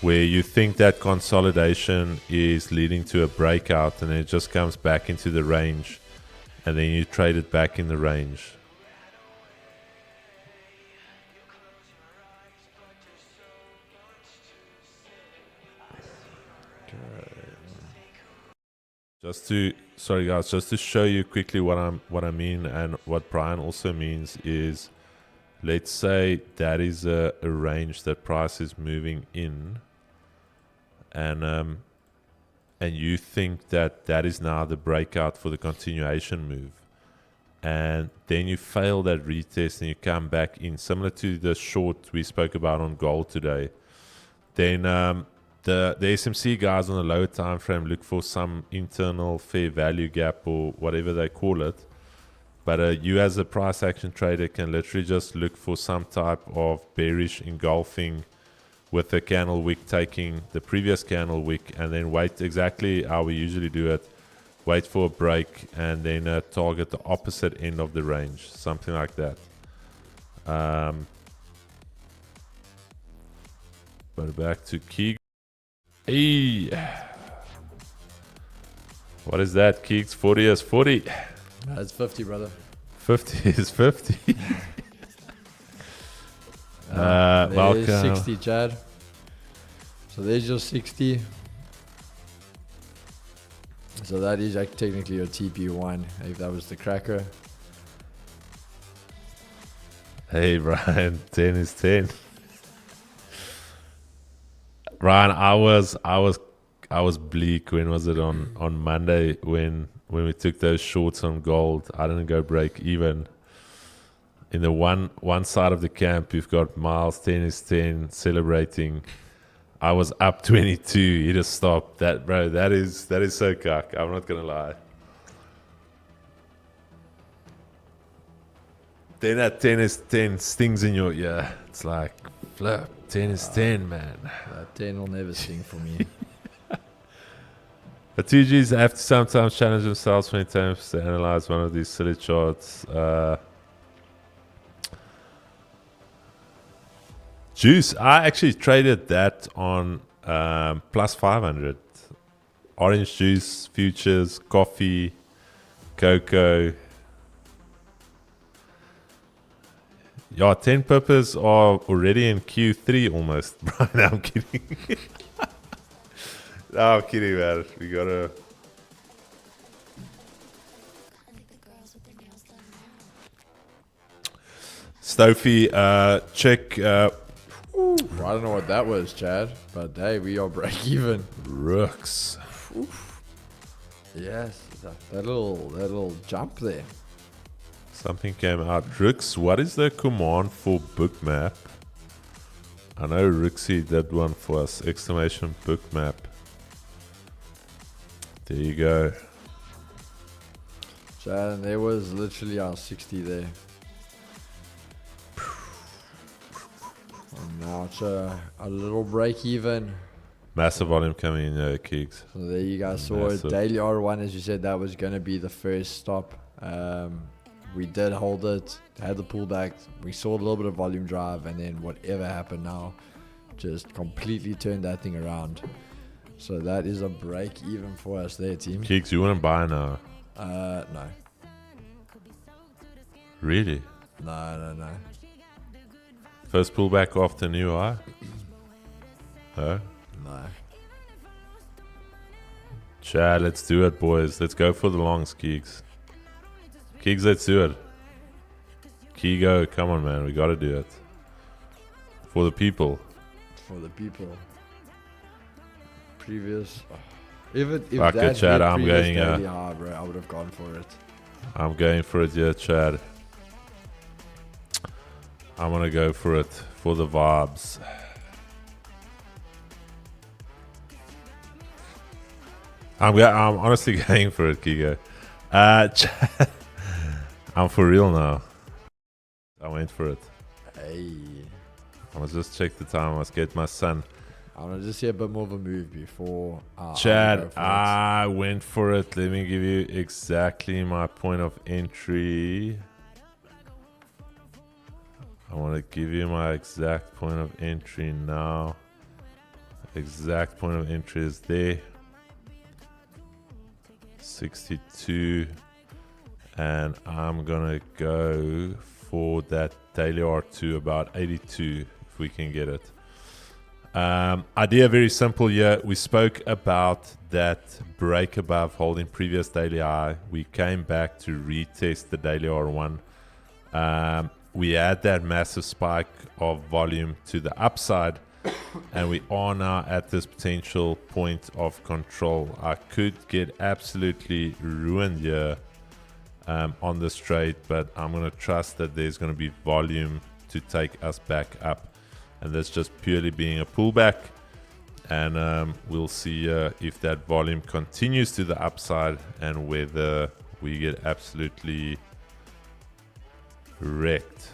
where you think that consolidation is leading to a breakout and it just comes back into the range, and then you trade it back in the range. Just to show you quickly what I mean, and what Brian also means is, let's say that is a range that price is moving in, and you think that is now the breakout for the continuation move, and then you fail that retest and you come back in, similar to the short we spoke about on gold today, then the SMC guys on the lower time frame look for some internal fair value gap or whatever they call it. But you as a price action trader can literally just look for some type of bearish engulfing with the candle wick taking the previous candle wick, and then wait exactly how we usually do it. wait for a break, and then target the opposite end of the range, something like that. But back to Keegs. Hey, what is that, Keegs? 40 is 40. That's 50, brother. 50 is 50. There's welcome. 60, Chad. So there's your 60. So that is like technically your TP1, if that was the cracker. Hey, Brian, 10 is 10. Ryan, I was bleak. When was it? On Monday when we took those shorts on gold. I didn't go break even. In the one side of the camp, you've got Miles 10 is 10 celebrating. I was up 22. He just stopped. That, bro, that is so cuck. I'm not gonna lie. Then that 10 is 10 stings in your ear. It's like, flip, 10 is 10, man. That 10 will never sing for me. The 2Gs have to sometimes challenge themselves many times to analyze one of these silly charts. Juice, I actually traded that on plus 500. Orange juice, futures, coffee, cocoa. Yeah, 10 pippers are already in Q3 almost. Brian, I'm kidding. No, I'm kidding, man. We gotta. Stofie, check. Well, I don't know what that was, Chad, but hey, we are break even. Rooks. Yes, that little jump there. Something came out. Rooks, what is the command for bookmap? I know Rooksy did one for us. Exclamation bookmap. There you go. Chad, and there was literally our 60 there. And now it's a little break even. Massive volume coming in, Keegs. So there you guys saw it. Massive. Daily R1, as you said, that was going to be the first stop. We did hold it, had the pullback. We saw a little bit of volume drive, and then whatever happened now just completely turned that thing around. So that is a break even for us there, team. Keegs, you want to buy now? No. Really? No. First pullback after new high? No? No. Chad, let's do it, boys. Let's go for the longs, Keegs. Keegs, let's do it. Keego, come on, man. We got to do it. For the people. For the people. Previous. If Okay, that Chad, hit I'm previous going, daily high, bro, I would have gone for it. I'm going for it, yeah, Chad. I'm going to go for it. For the vibes. I'm honestly going for it, Keego. Chad. I'm for real now. I went for it. Hey. I must just check the time. I must get my son. I want to just see a bit more of a move before. Chad, I went for it. Let me give you exactly my point of entry. I want to give you my exact point of entry now. Exact point of entry is there. 62. And I'm going to go for that daily R2 about 82 if we can get it. Idea very simple here. We spoke about that break above holding previous daily high. We came back to retest the daily R1. We had that massive spike of volume to the upside, and we are now at this potential point of control. I could get absolutely ruined here on this trade, but I'm going to trust that there's going to be volume to take us back up. And that's just purely being a pullback, and we'll see if that volume continues to the upside and whether we get absolutely wrecked.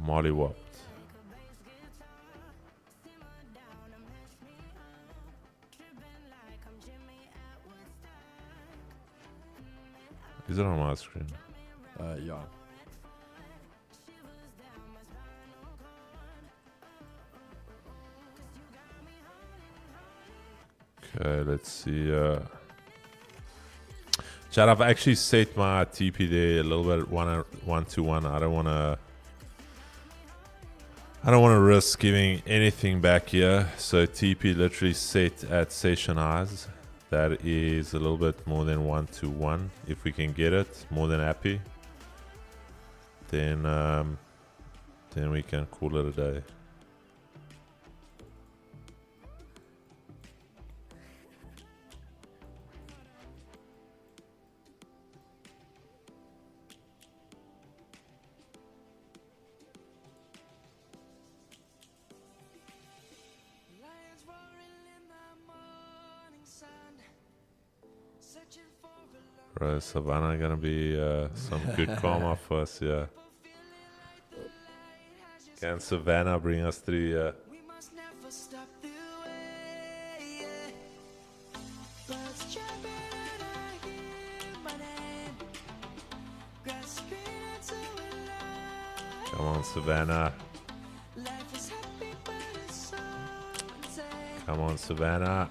Mollywopped. Is it on my screen? Yeah. Okay, let's see. Chad, I've actually set my TP there a little bit 1-to-1. I don't want to risk giving anything back here. So TP literally set at session highs. That is a little bit more than 1-to-1. If we can get it, more than happy. Then we can call it a day. Bro, Savannah gonna be some good karma for us, yeah. Can Savannah bring us through, yeah? Come on, Savannah. Come on, Savannah.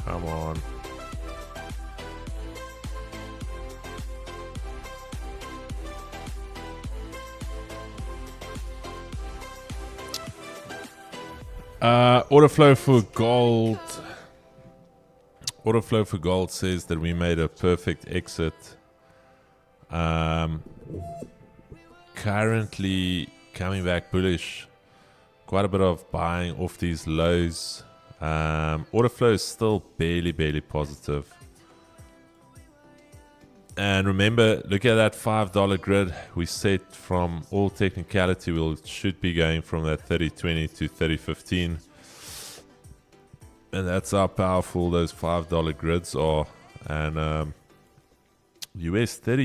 Come on. Autoflow for gold. Autoflow for gold says that we made a perfect exit. Currently coming back bullish. Quite a bit of buying off these lows. Autoflow is still barely positive. And remember, look at that $5 grid. We set from all technicality, we should be going from that 30.20 to 30.15. And that's how powerful those $5 grids are. And US 30,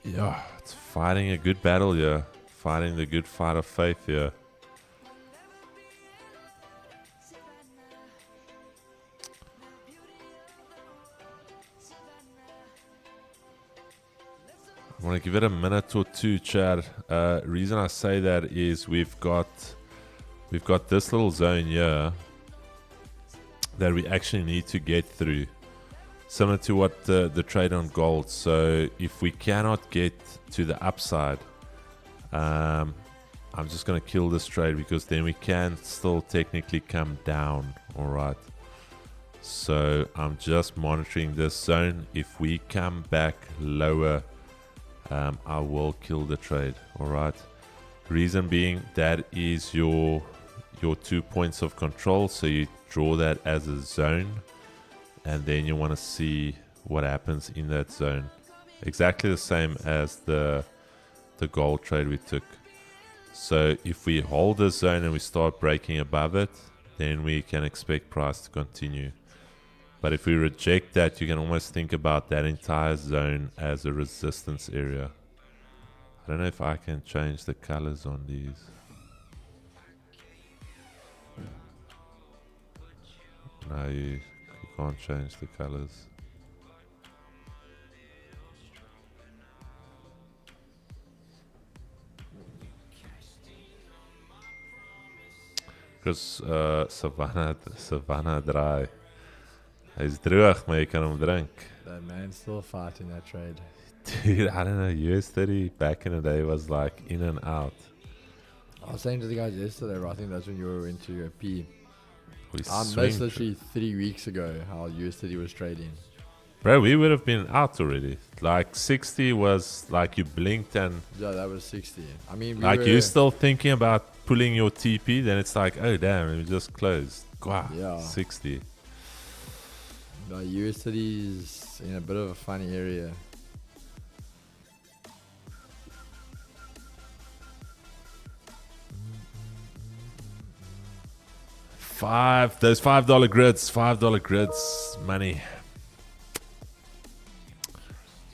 yeah, it's fighting a good battle here. Fighting the good fight of faith here. I want to give it a minute or two, Chad. Reason I say that is we've got this little zone here that we actually need to get through, similar to what the trade on gold. So if we cannot get to the upside, I'm just gonna kill this trade, because then we can still technically come down. All right. So I'm just monitoring this zone. If we come back lower, I will kill the trade. All right. Reason being, that is your 2 points of control. So you draw that as a zone, and then you want to see what happens in that zone. Exactly the same as the gold trade we took. So if we hold the zone and we start breaking above it, then we can expect price to continue. But if we reject that, you can almost think about that entire zone as a resistance area. I don't know if I can change the colors on these. No, you can't change the colors. Because Savannah dry. Hy's droog, maar jy kan hom drink. That man's still fighting that trade. Dude, I don't know. US 30 back in the day was like in and out. I was saying to the guys yesterday, I think that's when you were into your P. I missed swing literally 3 weeks ago how US 30 was trading. Bro, we would have been out already. Like 60 was like you blinked and Yeah, that was 60. I mean, like you're still thinking about pulling your TP, then it's like, oh damn, we just closed. Wow, Yeah. 60. No, USD is in a bit of a funny area. Those $5 grids, $5 grids, money.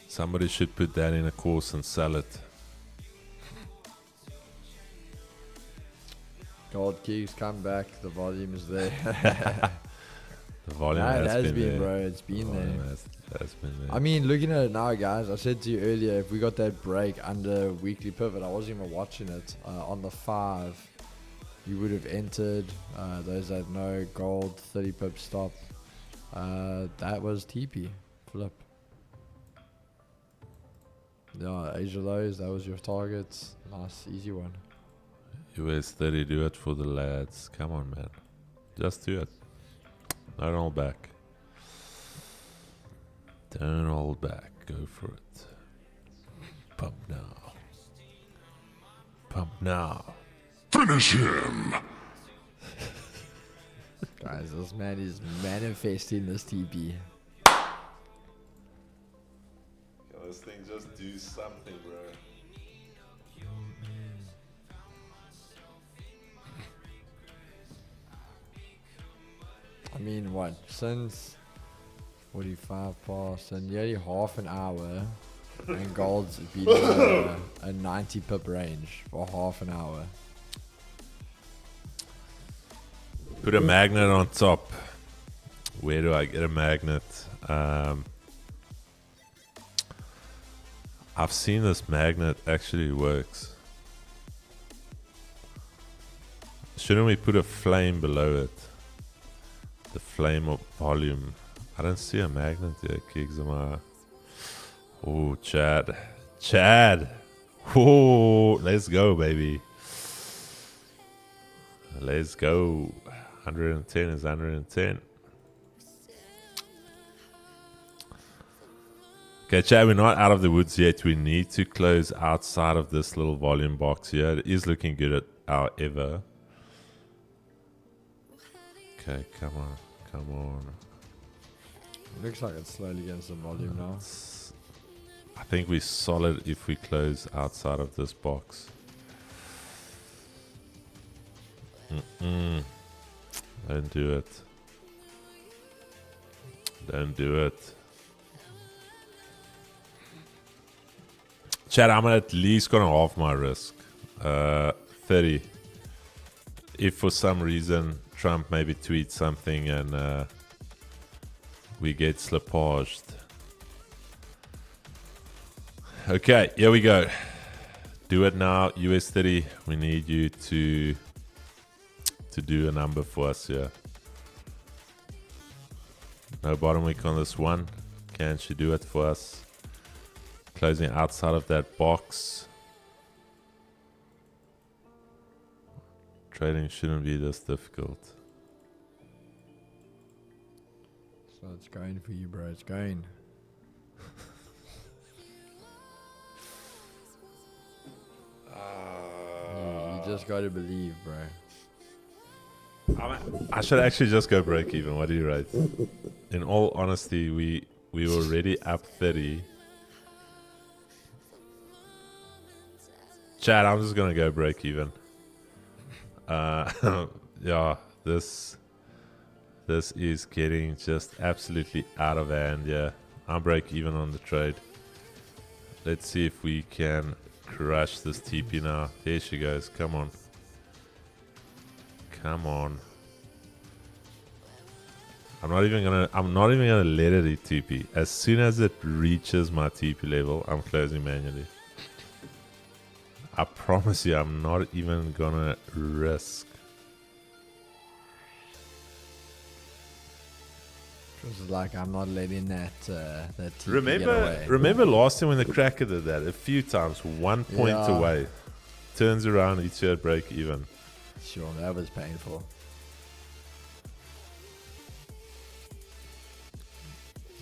Somebody should put that in a course and sell it. Gold Keegs, come back. The volume is there. The volume No, it has been there. bro. It's been there. Has been there. I mean, looking at it now, guys, I said to you earlier, if we got that break under weekly pivot, I wasn't even watching it. On the 5, you would have entered. Those that know, gold, 30 pip stop. That was TP. Flip. Yeah, Asia lows, that was your targets. Nice, easy one. US 30, do it for the lads. Come on, man. Just do it. Don't hold back. Don't hold back. Go for it. Pump now. Pump now. Finish him! Guys, this man is manifesting this TP. This thing just do something, bro. I mean, what? Since 45 past and nearly half an hour, and gold's been a 90 pip range for half an hour. Put a magnet on top. Where do I get a magnet? I've seen this magnet actually works. Shouldn't we put a flame below it? The flame of volume. I don't see a magnet yet, Keegs. Oh, Chad. Chad! Oh, let's go, baby. Let's go. 110 is 110. Okay, Chad, we're not out of the woods yet. We need to close outside of this little volume box here. It is looking good, however. Okay, come on. Come on. Looks like it's slowly getting some volume now. I think we're solid if we close outside of this box. Don't do it. Don't do it. Chad, I'm at least gonna half my risk. 30. If for some reason Trump maybe tweets something and we get slippaged. Okay, here we go. Do it now, US 30. We need you to do a number for us here. No bottom wick on this one. Can she do it for us? Closing outside of that box. Trading shouldn't be this difficult. So it's going for you, bro. It's going. You just got to believe, bro. I should actually just go break even. What do you rate? In all honesty, we were already up 30. Chad, I'm just gonna go break even. Yeah, this is getting just absolutely out of hand. Yeah, I'll break even on the trade. Let's see if we can crush this TP now. There she goes. Come on. Come on. I'm not even gonna let it hit TP. As soon as it reaches my TP level, I'm closing manually. I promise you, I'm not even gonna risk. It's like I'm not letting that TP get away. Remember last time when the cracker did that? A few times, 1 point away. Turns around, hits you at break even. Sure, that was painful.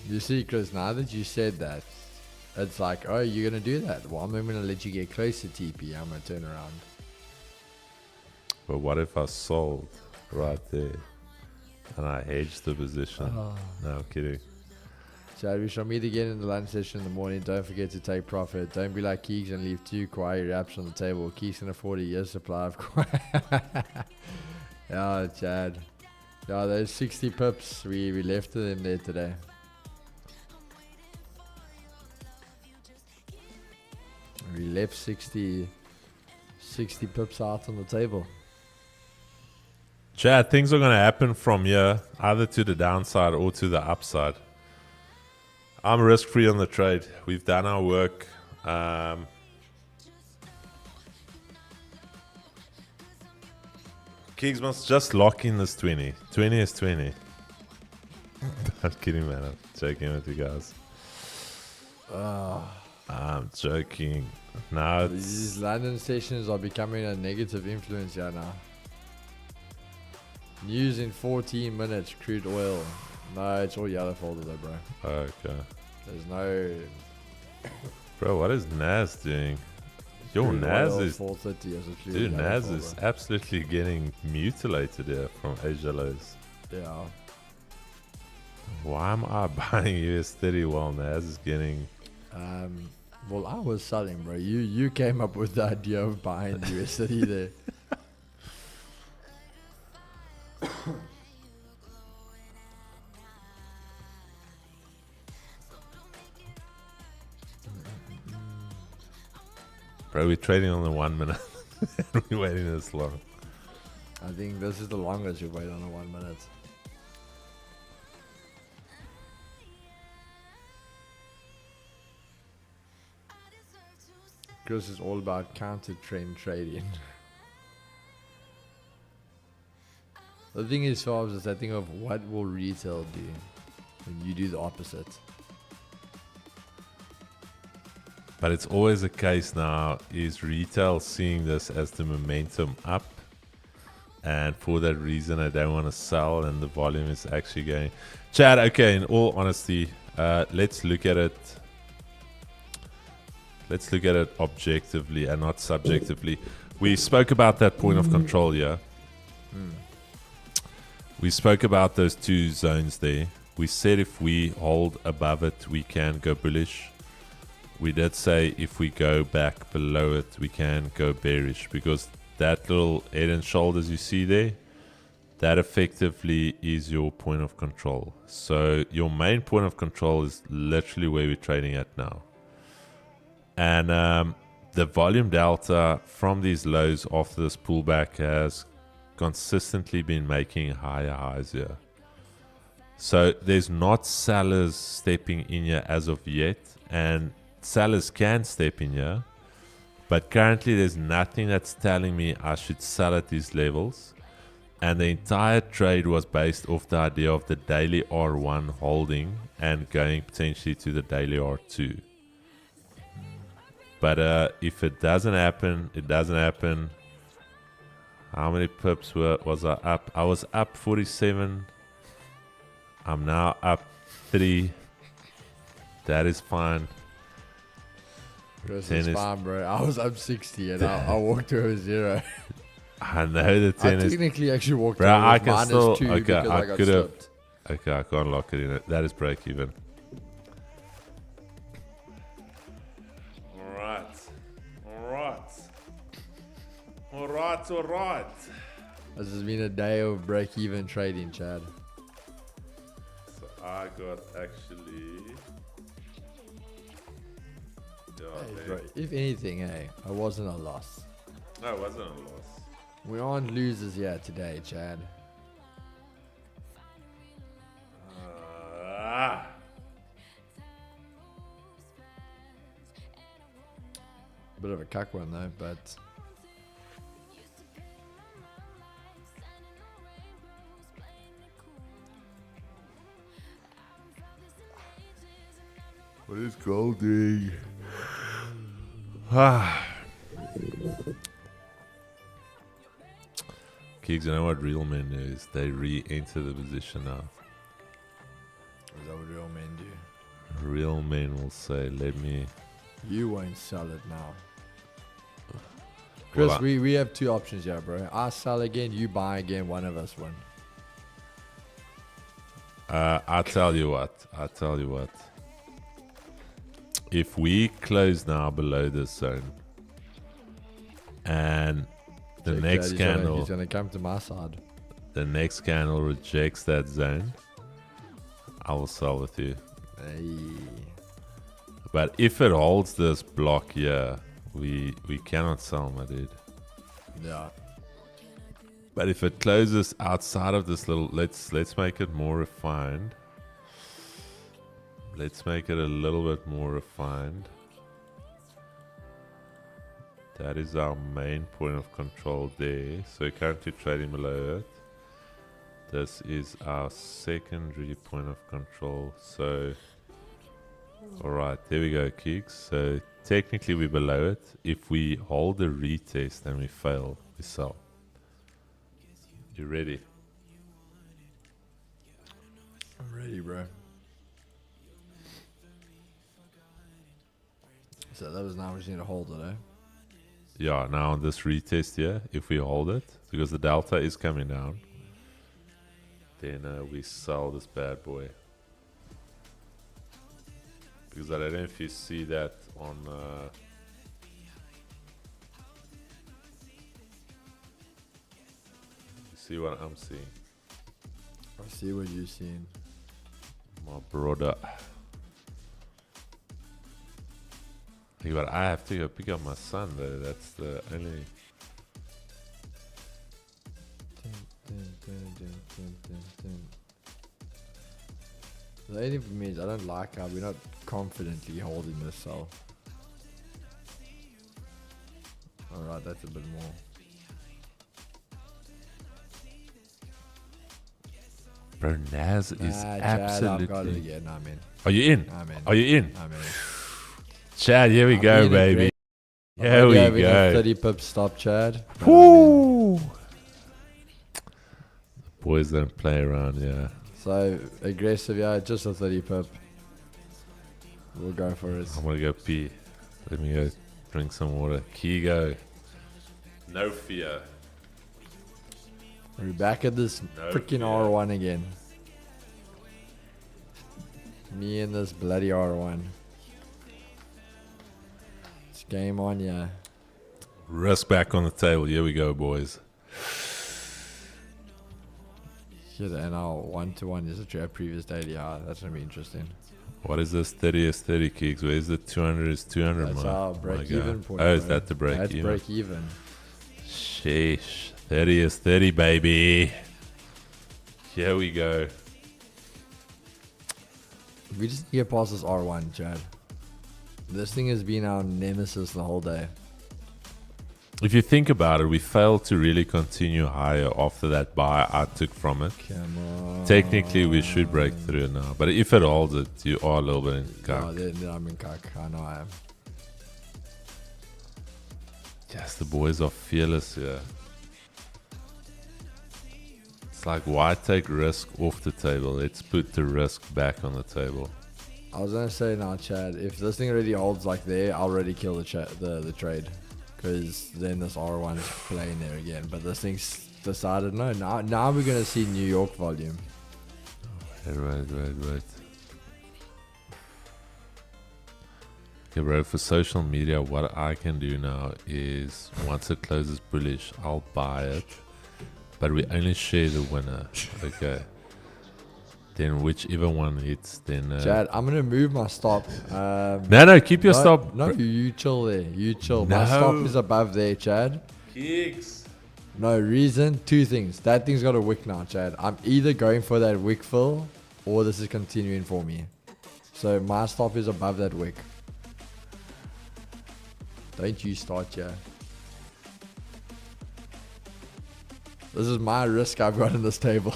You see, Chris, now that you said that, it's like, oh, you're going to do that. Well, I'm going to let you get close to TP. I'm going to turn around. But what if I sold right there? And I hedged the position. Oh. No, I'm kidding. Chad, we shall meet again in the lunch session in the morning. Don't forget to take profit. Don't be like Keegs and leave 2 quiet wraps on the table. Keegs can afford a year's supply of quiet. Yeah, Chad. Yeah, those 60 pips, we left them there today. We left 60 pips out on the table. Chad, things are going to happen from here, either to the downside or to the upside. I'm risk-free on the trade. We've done our work. Keegs must just lock in this 20. 20 is 20. I'm kidding, man. I'm joking with you guys. I'm joking. Now These London sessions are becoming a negative influence here now. News in 14 minutes, crude oil. No, it's all yellow folder though, bro. Okay. There's no... Bro, what is Nas doing? Yo, crude Nas oil is... 430 as a clear Dude, yellow Nas folder. is absolutely getting mutilated here from Asia lows. Yeah. Why am I buying US 30 while Nas is getting... Well, I was selling, bro. You came up with the idea of buying USD there. Bro, we're trading on the 1 minute. We're waiting this long. I think this is the longest you wait on a 1 minute. Chris is all about counter trend trading. The thing is, Fabs, is I think of what will retail do when you do the opposite. But it's always the case now, is retail seeing this as the momentum up, and for that reason I don't want to sell, and the volume is actually going. Chad, okay, in all honesty, let's look at it. Let's look at it objectively and not subjectively. We spoke about that point of control here. We spoke about those 2 zones there. We said if we hold above it, we can go bullish. We did say if we go back below it, we can go bearish, because that little head and shoulders you see there, that effectively is your point of control. So your main point of control is literally where we're trading at now. And the volume delta from these lows after this pullback has consistently been making higher highs here. So there's not sellers stepping in here as of yet, and sellers can step in here, but currently there's nothing that's telling me I should sell at these levels. And the entire trade was based off the idea of the daily R1 holding and going potentially to the daily R2. But if it doesn't happen, it doesn't happen. How many pips was I up? I was up 47. I'm now up 3. That is fine. Chris 10 is is- fine, bro. I was up 60 and I walked over 0. I know the I 10 is... technically actually walked Bro, over I can minus still... 2 Okay, because I I got could have... slipped. Okay, I can't lock it in. That is break even. Alright. This has been a day of break-even trading, Chad. So I got actually... Hey, bro, if anything, I wasn't a loss. No, it wasn't a loss. We aren't losers here today, Chad. Bit of a cuck one though, but what is Goldie? Keegs, you know what real men do is they re-enter the position now. Is that what real men do? Real men will say, let me... You won't sell it now. Chris, Well, we have 2 options here, bro. I sell again, you buy again, one of us win. I tell you what. If we close now below this zone, and the Check, next Chad, candle, he's gonna come to my side. the next candle rejects that zone, I will sell with you. Hey. But if it holds this block here, we cannot sell, my dude. Yeah. But if it closes outside of this little, let's make it more refined. Let's make it a little bit more refined. That is our main point of control there. So we're currently trading below it. This is our secondary point of control. So, alright, there we go, Keegs. So technically we're below it. If we hold the retest and we fail, we sell. You ready? I'm ready, bro. So that was now we just need to hold it, eh? Yeah, now on this retest here, if we hold it, because the delta is coming down, then we sell this bad boy. Because I don't know if you see that on... you see what I'm seeing? I see what you're seeing. My brother. Hey, but I have to go pick up my son though, that's the only... The only thing is I don't like how we're not confidently holding this cell. Alright, that's a bit more. Bro, Naz is Chad, absolutely... I've got it again. I'm in. Are you in? I'm in. Are you in? I'm in. Chad, here we I'm go, in baby. I'm Here only we having a go. 30 pip stop, Chad. but Woo! Boys don't play around, yeah. So aggressive, yeah, just a 30 pip. We'll go for it. I'm gonna go pee. Let me go drink some water. Kigo. No fear. We're back at this No freaking fear. R1 again. Me and this bloody R1. It's game on, yeah. Risk back on the table. Here we go, boys. Shit, and our 1-to-1 is a previous daily high. That's gonna be interesting. What is this 30 is 30 Keegs? Where's the 200 is 200 That's mark? our My break God. even point. Oh, is bro. that the break That's even? break even. Sheesh. 30 is 30, baby. Here we go. We just need to get past this R1, Chad. This thing has been our nemesis the whole day. If you think about it, we failed to really continue higher after that buy I took from it. Come on. Technically, we should break through now. But if it holds it, you are a little bit in Oh, cuck. then I'm in cuck. I know I am. Yes, the boys are fearless here. It's like, why take risk off the table? Let's put the risk back on the table. I was gonna say now, Chad, if this thing already holds like there, I'll already kill the trade. Because then this R1 is playing there again. But this thing's decided, no, now we're gonna see New York volume. Wait. Okay, bro, for social media, what I can do now is, once it closes bullish, I'll buy it. But we only share the winner. Okay. Then whichever one hits, then... Chad, I'm gonna move my stop. No, keep your stop. No, you chill there. You chill. No. My stop is above there, Chad. Kicks. No reason. Two things. That thing's got a wick now, Chad. I'm either going for that wick fill, or this is continuing for me. So my stop is above that wick. Don't you start, Chad. This is my risk I've got in this table.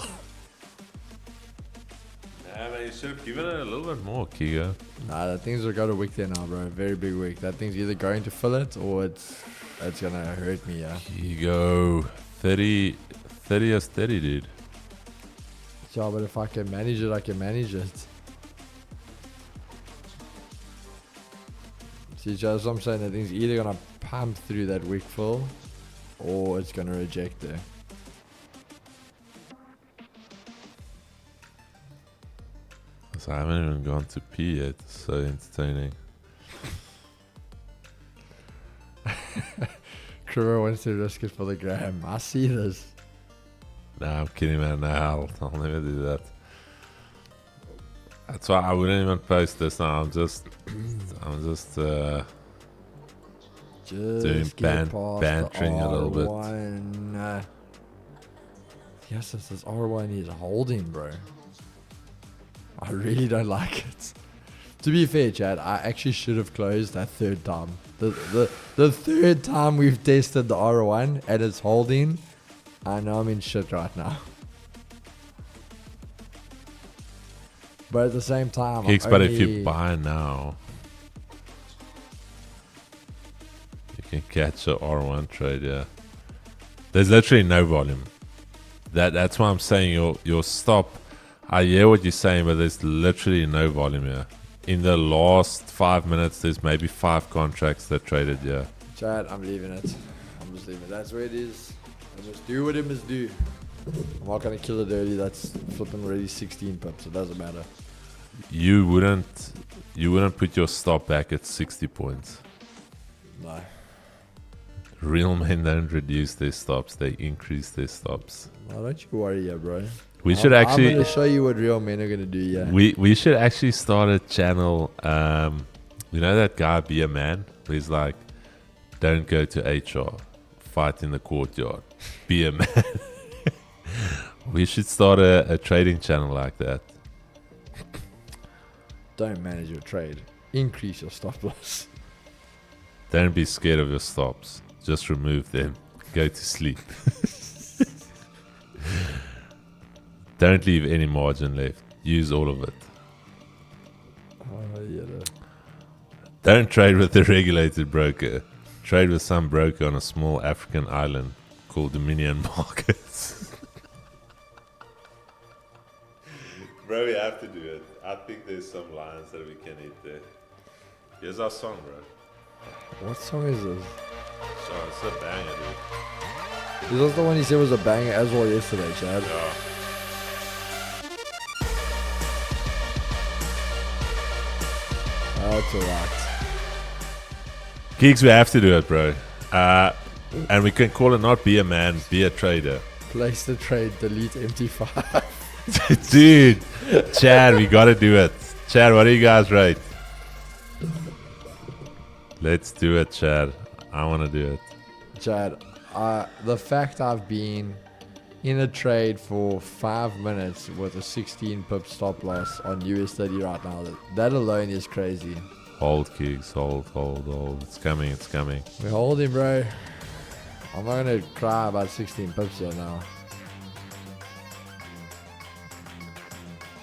Nah, man, you should have given it a little bit more, Kigo. Nah, that thing's got a wick there now, bro. Very big wick. That thing's either going to fill it or it's gonna hurt me, yeah. Kigo. 30 is 30, dude. Yeah, but if I can manage it, I can manage it. See, just what I'm saying, that thing's either gonna pump through that wick fill or it's gonna reject there. So I haven't even gone to pee yet. So entertaining. Trevor wants to risk it for the gram. I see this. Nah, I'm kidding, man. No, I'll never do that. That's why I wouldn't even post this now. I'm just doing Just get past bantering the a little bit. R1. Yes, this R1 is holding, bro. I really don't like it. To be fair, Chad, I actually should have closed that third time. The third time we've tested the R1 and it's holding, I know I'm in shit right now. But at the same time, Keegs, but if you buy now, you can catch a R1 trade, yeah. There's literally no volume. That's why I'm saying your stop. I hear what you're saying, but there's literally no volume here. In the last 5 minutes, there's maybe 5 contracts that traded, yeah. Chad, I'm leaving it. I'm just leaving it. That's where it is. I must do what it must do. I'm not gonna kill it early. That's flipping already 16 pips. It doesn't matter. You wouldn't put your stop back at 60 points. No. Real men don't reduce their stops; they increase their stops. No, don't you worry, yeah, bro. We should I'm actually gonna show you what real men are gonna do, yeah. we should actually start a channel. You know that guy Be a Man? He's like, don't go to HR, fight in the courtyard. Be a man. We should start a trading channel like that. Don't manage your trade. Increase your stop loss. Don't be scared of your stops. Just remove them. Go to sleep. Don't leave any margin left. Use all of it. Oh, yeah. Don't trade with a regulated broker. Trade with some broker on a small African island called Dominion Markets. Bro, we have to do it. I think there's some lines that we can hit there. Here's our song, bro. What song is this? So it's a banger, dude. Is this the one you said was a banger as well yesterday, Chad? Yeah. That's alright. Keegs, we have to do it, bro. And we can call it not Be a Man, Be a Trader. Place the trade, delete MT5. Dude, Chad, we gotta do it. Chad, what do you guys rate? Let's do it, Chad. I wanna do it. Chad, the fact I've been in a trade for 5 minutes with a 16 pip stop loss on US30 right now, that alone is crazy. Hold, Keegs, hold. It's coming, it's coming. We're holding, bro. I'm not gonna cry about 16 pips here now.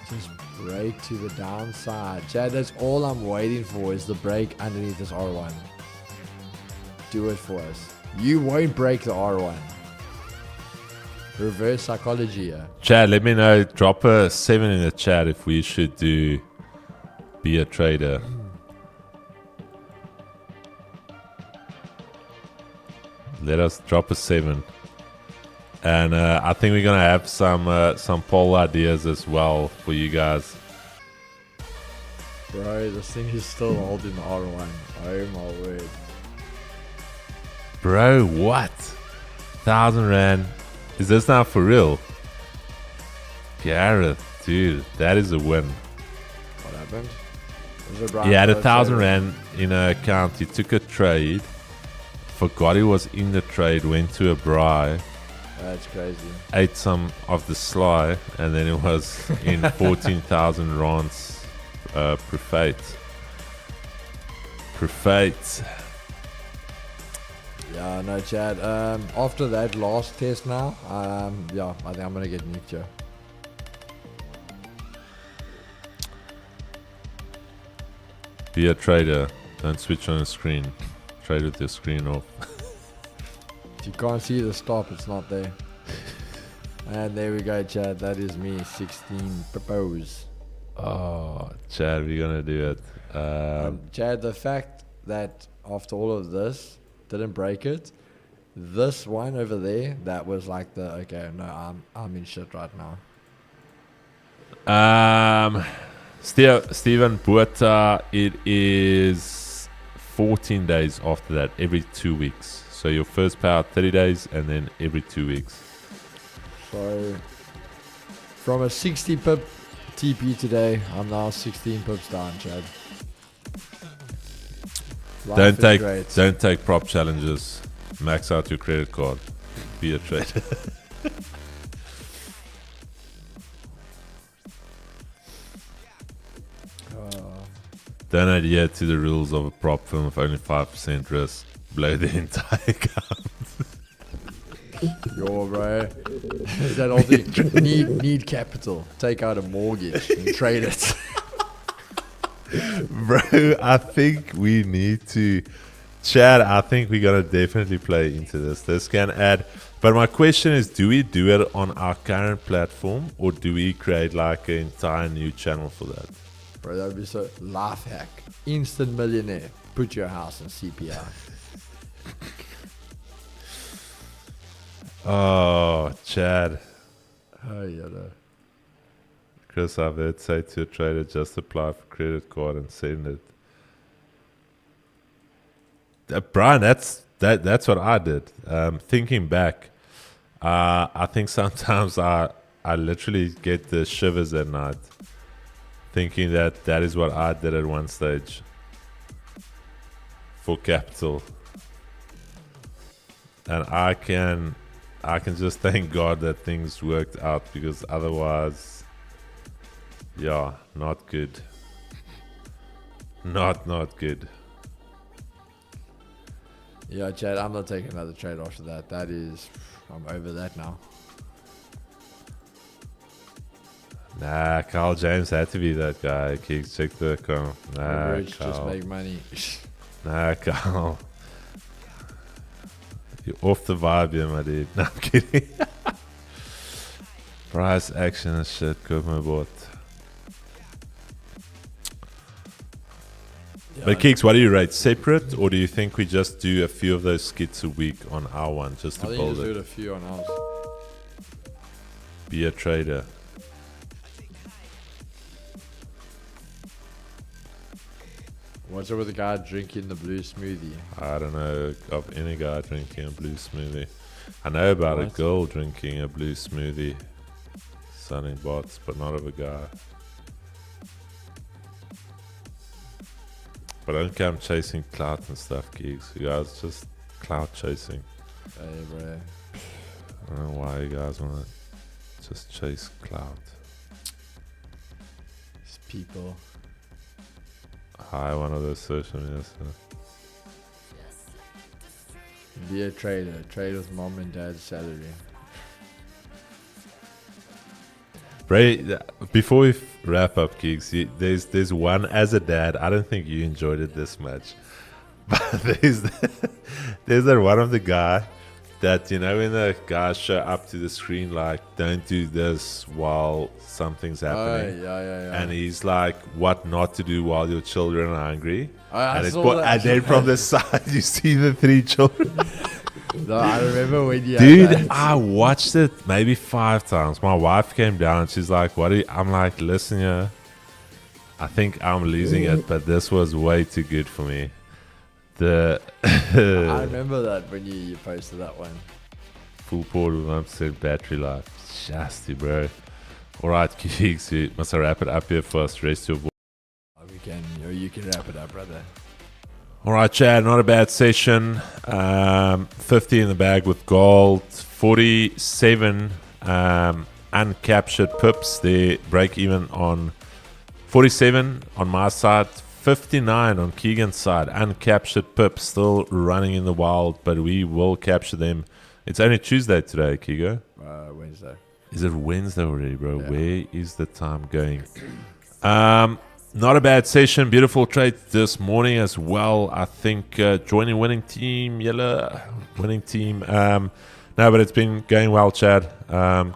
Just break to the downside. Chad, that's all I'm waiting for is the break underneath this R1. Do it for us. You won't break the R1. Reverse psychology here. Chad, let me know. Drop a 7 in the chat if we should do Be a Trader. Let us drop a 7. And I think we're going to have some poll ideas as well for you guys. Bro, this thing is still holding the R1. Oh my word. Bro, what? 1,000 Rand. Is this now for real? Gareth, dude, that is a win. What happened? He had 1,000 Rand in an account. He took a trade. Forgot he was in the trade. Went to a braai. That's crazy. Ate some of the sly. And then it was in 14,000 rands per fate. Yeah, no, Chad. After that last test now, yeah, I think I'm gonna get nuked here. Be a trader. Don't switch on the screen. Trade with your screen off. If you can't see the stop, it's not there. And there we go, Chad. That is me. 16 propose. Oh, Chad, we're gonna do it. Chad, the fact that after all of this, didn't break it. This one over there, that was like the okay. No, I'm in shit right now. Stephen Buerta, it is 14 days after that, every 2 weeks. So your first payout 30 days and then every 2 weeks. So from a 60 pip TP today, I'm now 16 pips down, Chad. Don't take prop challenges. Max out your credit card. Be a trader. Don't adhere to the rules of a prop firm with only 5% risk. Blow the entire account. Yo, bro. That all thing. Need capital. Take out a mortgage and trade it. Bro, I think we need to... Chad, I think we're going to definitely play into this. This can add... But my question is, do we do it on our current platform or do we create like an entire new channel for that? Bro, that would be so... Life hack. Instant millionaire. Put your house in CPR. Oh, Chad. Oh, yeah, no. Chris, I've heard say to a trader, just apply for credit card and send it. Brian, that's what I did. Thinking back, I think sometimes I literally get the shivers at night, thinking that is what I did at one stage for capital, and I can just thank God that things worked out, because otherwise, yeah, not good. Not good. Yeah, Chad, I'm not taking another trade after that. That is, I'm over that now. Nah, Carl James had to be that guy. Keegs, check the account. Nah, Rich, just Carl. make money. Nah, Carl. You're off the vibe here, my dude. No, I'm kidding. Price action and shit. Good, my bot. Yeah, But Keegs, what do you rate? Separate, or do you think we just do a few of those skits a week on our one just to I think build just do it? it a few on ours. Be a trader. What's up with the guy drinking the blue smoothie? I don't know of any guy drinking a blue smoothie. I know about a What? girl drinking a blue smoothie. Selling bots, but not of a guy. But don't come chasing clout and stuff, Keegs. You guys just clout chasing. Hey, bro. I don't know why you guys want to just chase clout. These people. Hi, one of those social media. Be a trader. Trade with mom and dad's salary. Bray, before we wrap up, Keegs, there's one, as a dad, I don't think you enjoyed it this much. But there's that one of the guy that, you know, when the guys show up to the screen like, don't do this while something's happening. Oh, yeah. And he's like, what not to do while your children are hungry. I And, saw that. and then from the side, you see the 3 children. No, I remember when you Dude, had that. I watched it maybe 5 times. My wife came down. She's like, what are you? I'm like, listen, yeah, I think I'm losing it, but this was way too good for me. I remember that when you posted that one. Full port with 1% battery life. Shasty, bro. All right, Keegs, you must wrap it up here first. Rest your voice. You can wrap it up, brother. All right, Chad, not a bad session. 50 in the bag with gold. 47 uncaptured pips. They break even on 47 on my side. 59 on Keegan's side. Uncaptured pips still running in the wild, but we will capture them. It's only Tuesday today, Keego. Wednesday. Is it Wednesday already, bro? Yeah. Where is the time going? Not a bad session. Beautiful trade this morning as well. I think joining winning team, yellow winning team. No, but it's been going well, Chad.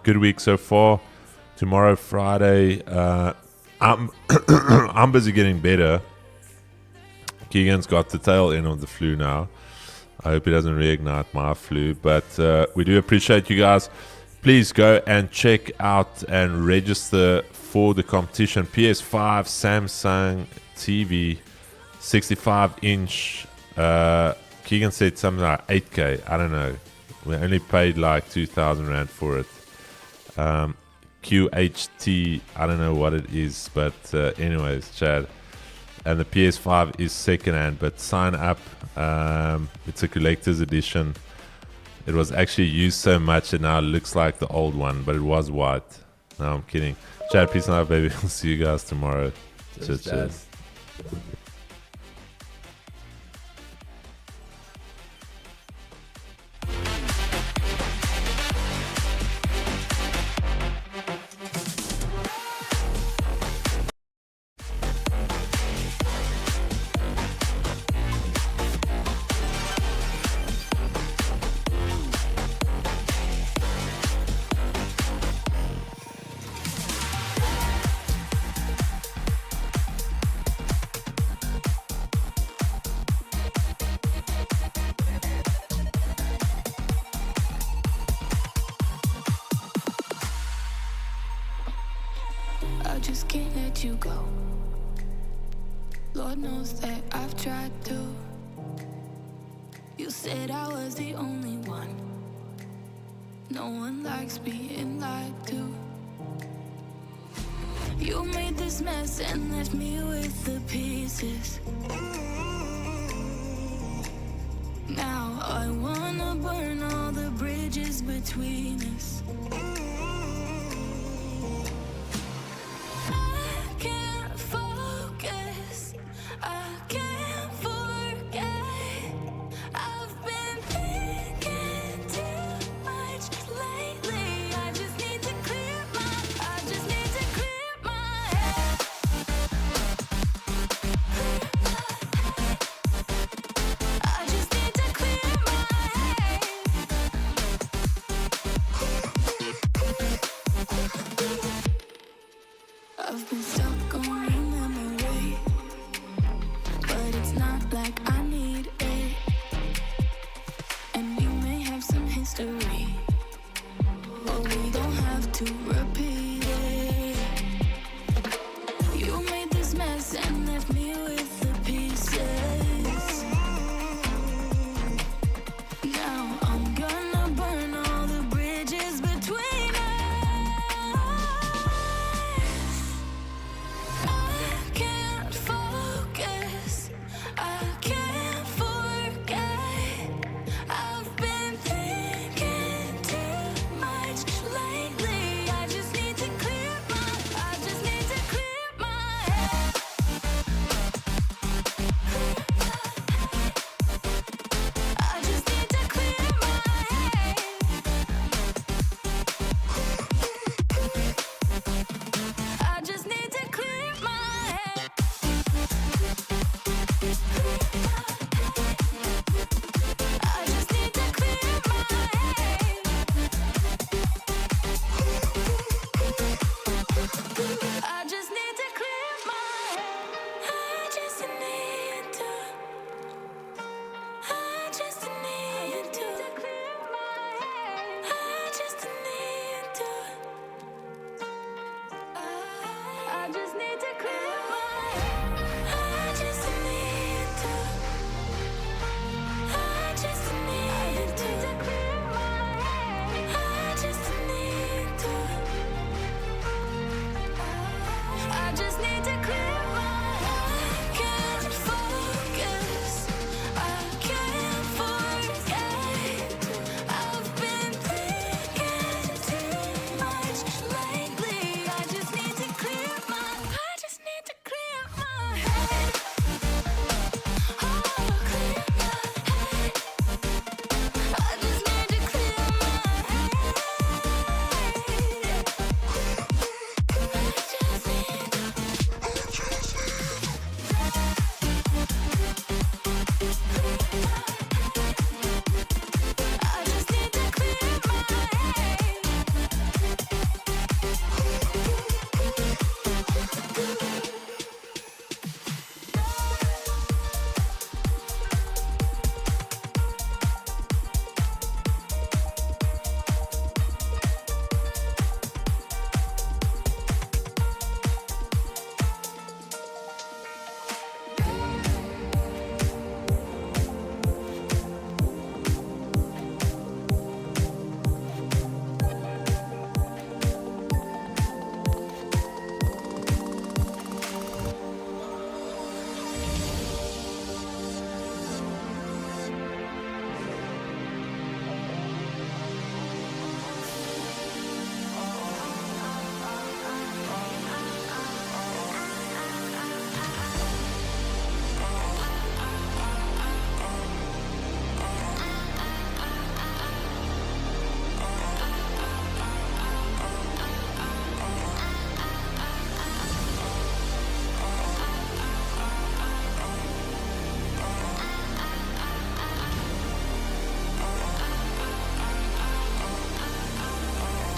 Good week so far. Tomorrow, Friday. I'm I'm busy getting better. Keegan's got the tail end of the flu now. I hope he doesn't reignite my flu. But we do appreciate you guys. please go and check out and register for the competition. PS5, Samsung TV, 65-inch. Keegan said something like 8K. I don't know. We only paid like 2,000 Rand for it. QHT, I don't know what it is, but anyways, Chad. And the PS5 is secondhand, but sign up. It's a collector's edition. It was actually used so much that now it looks like the old one, but it was white. No, I'm kidding. Chad, peace out, baby. We'll see you guys tomorrow. Cheers. I just can't let you go. Lord knows that I've tried to. You said I was the only one. No one likes being lied to. You made this mess and left me with the pieces. Now I wanna burn all the bridges between us.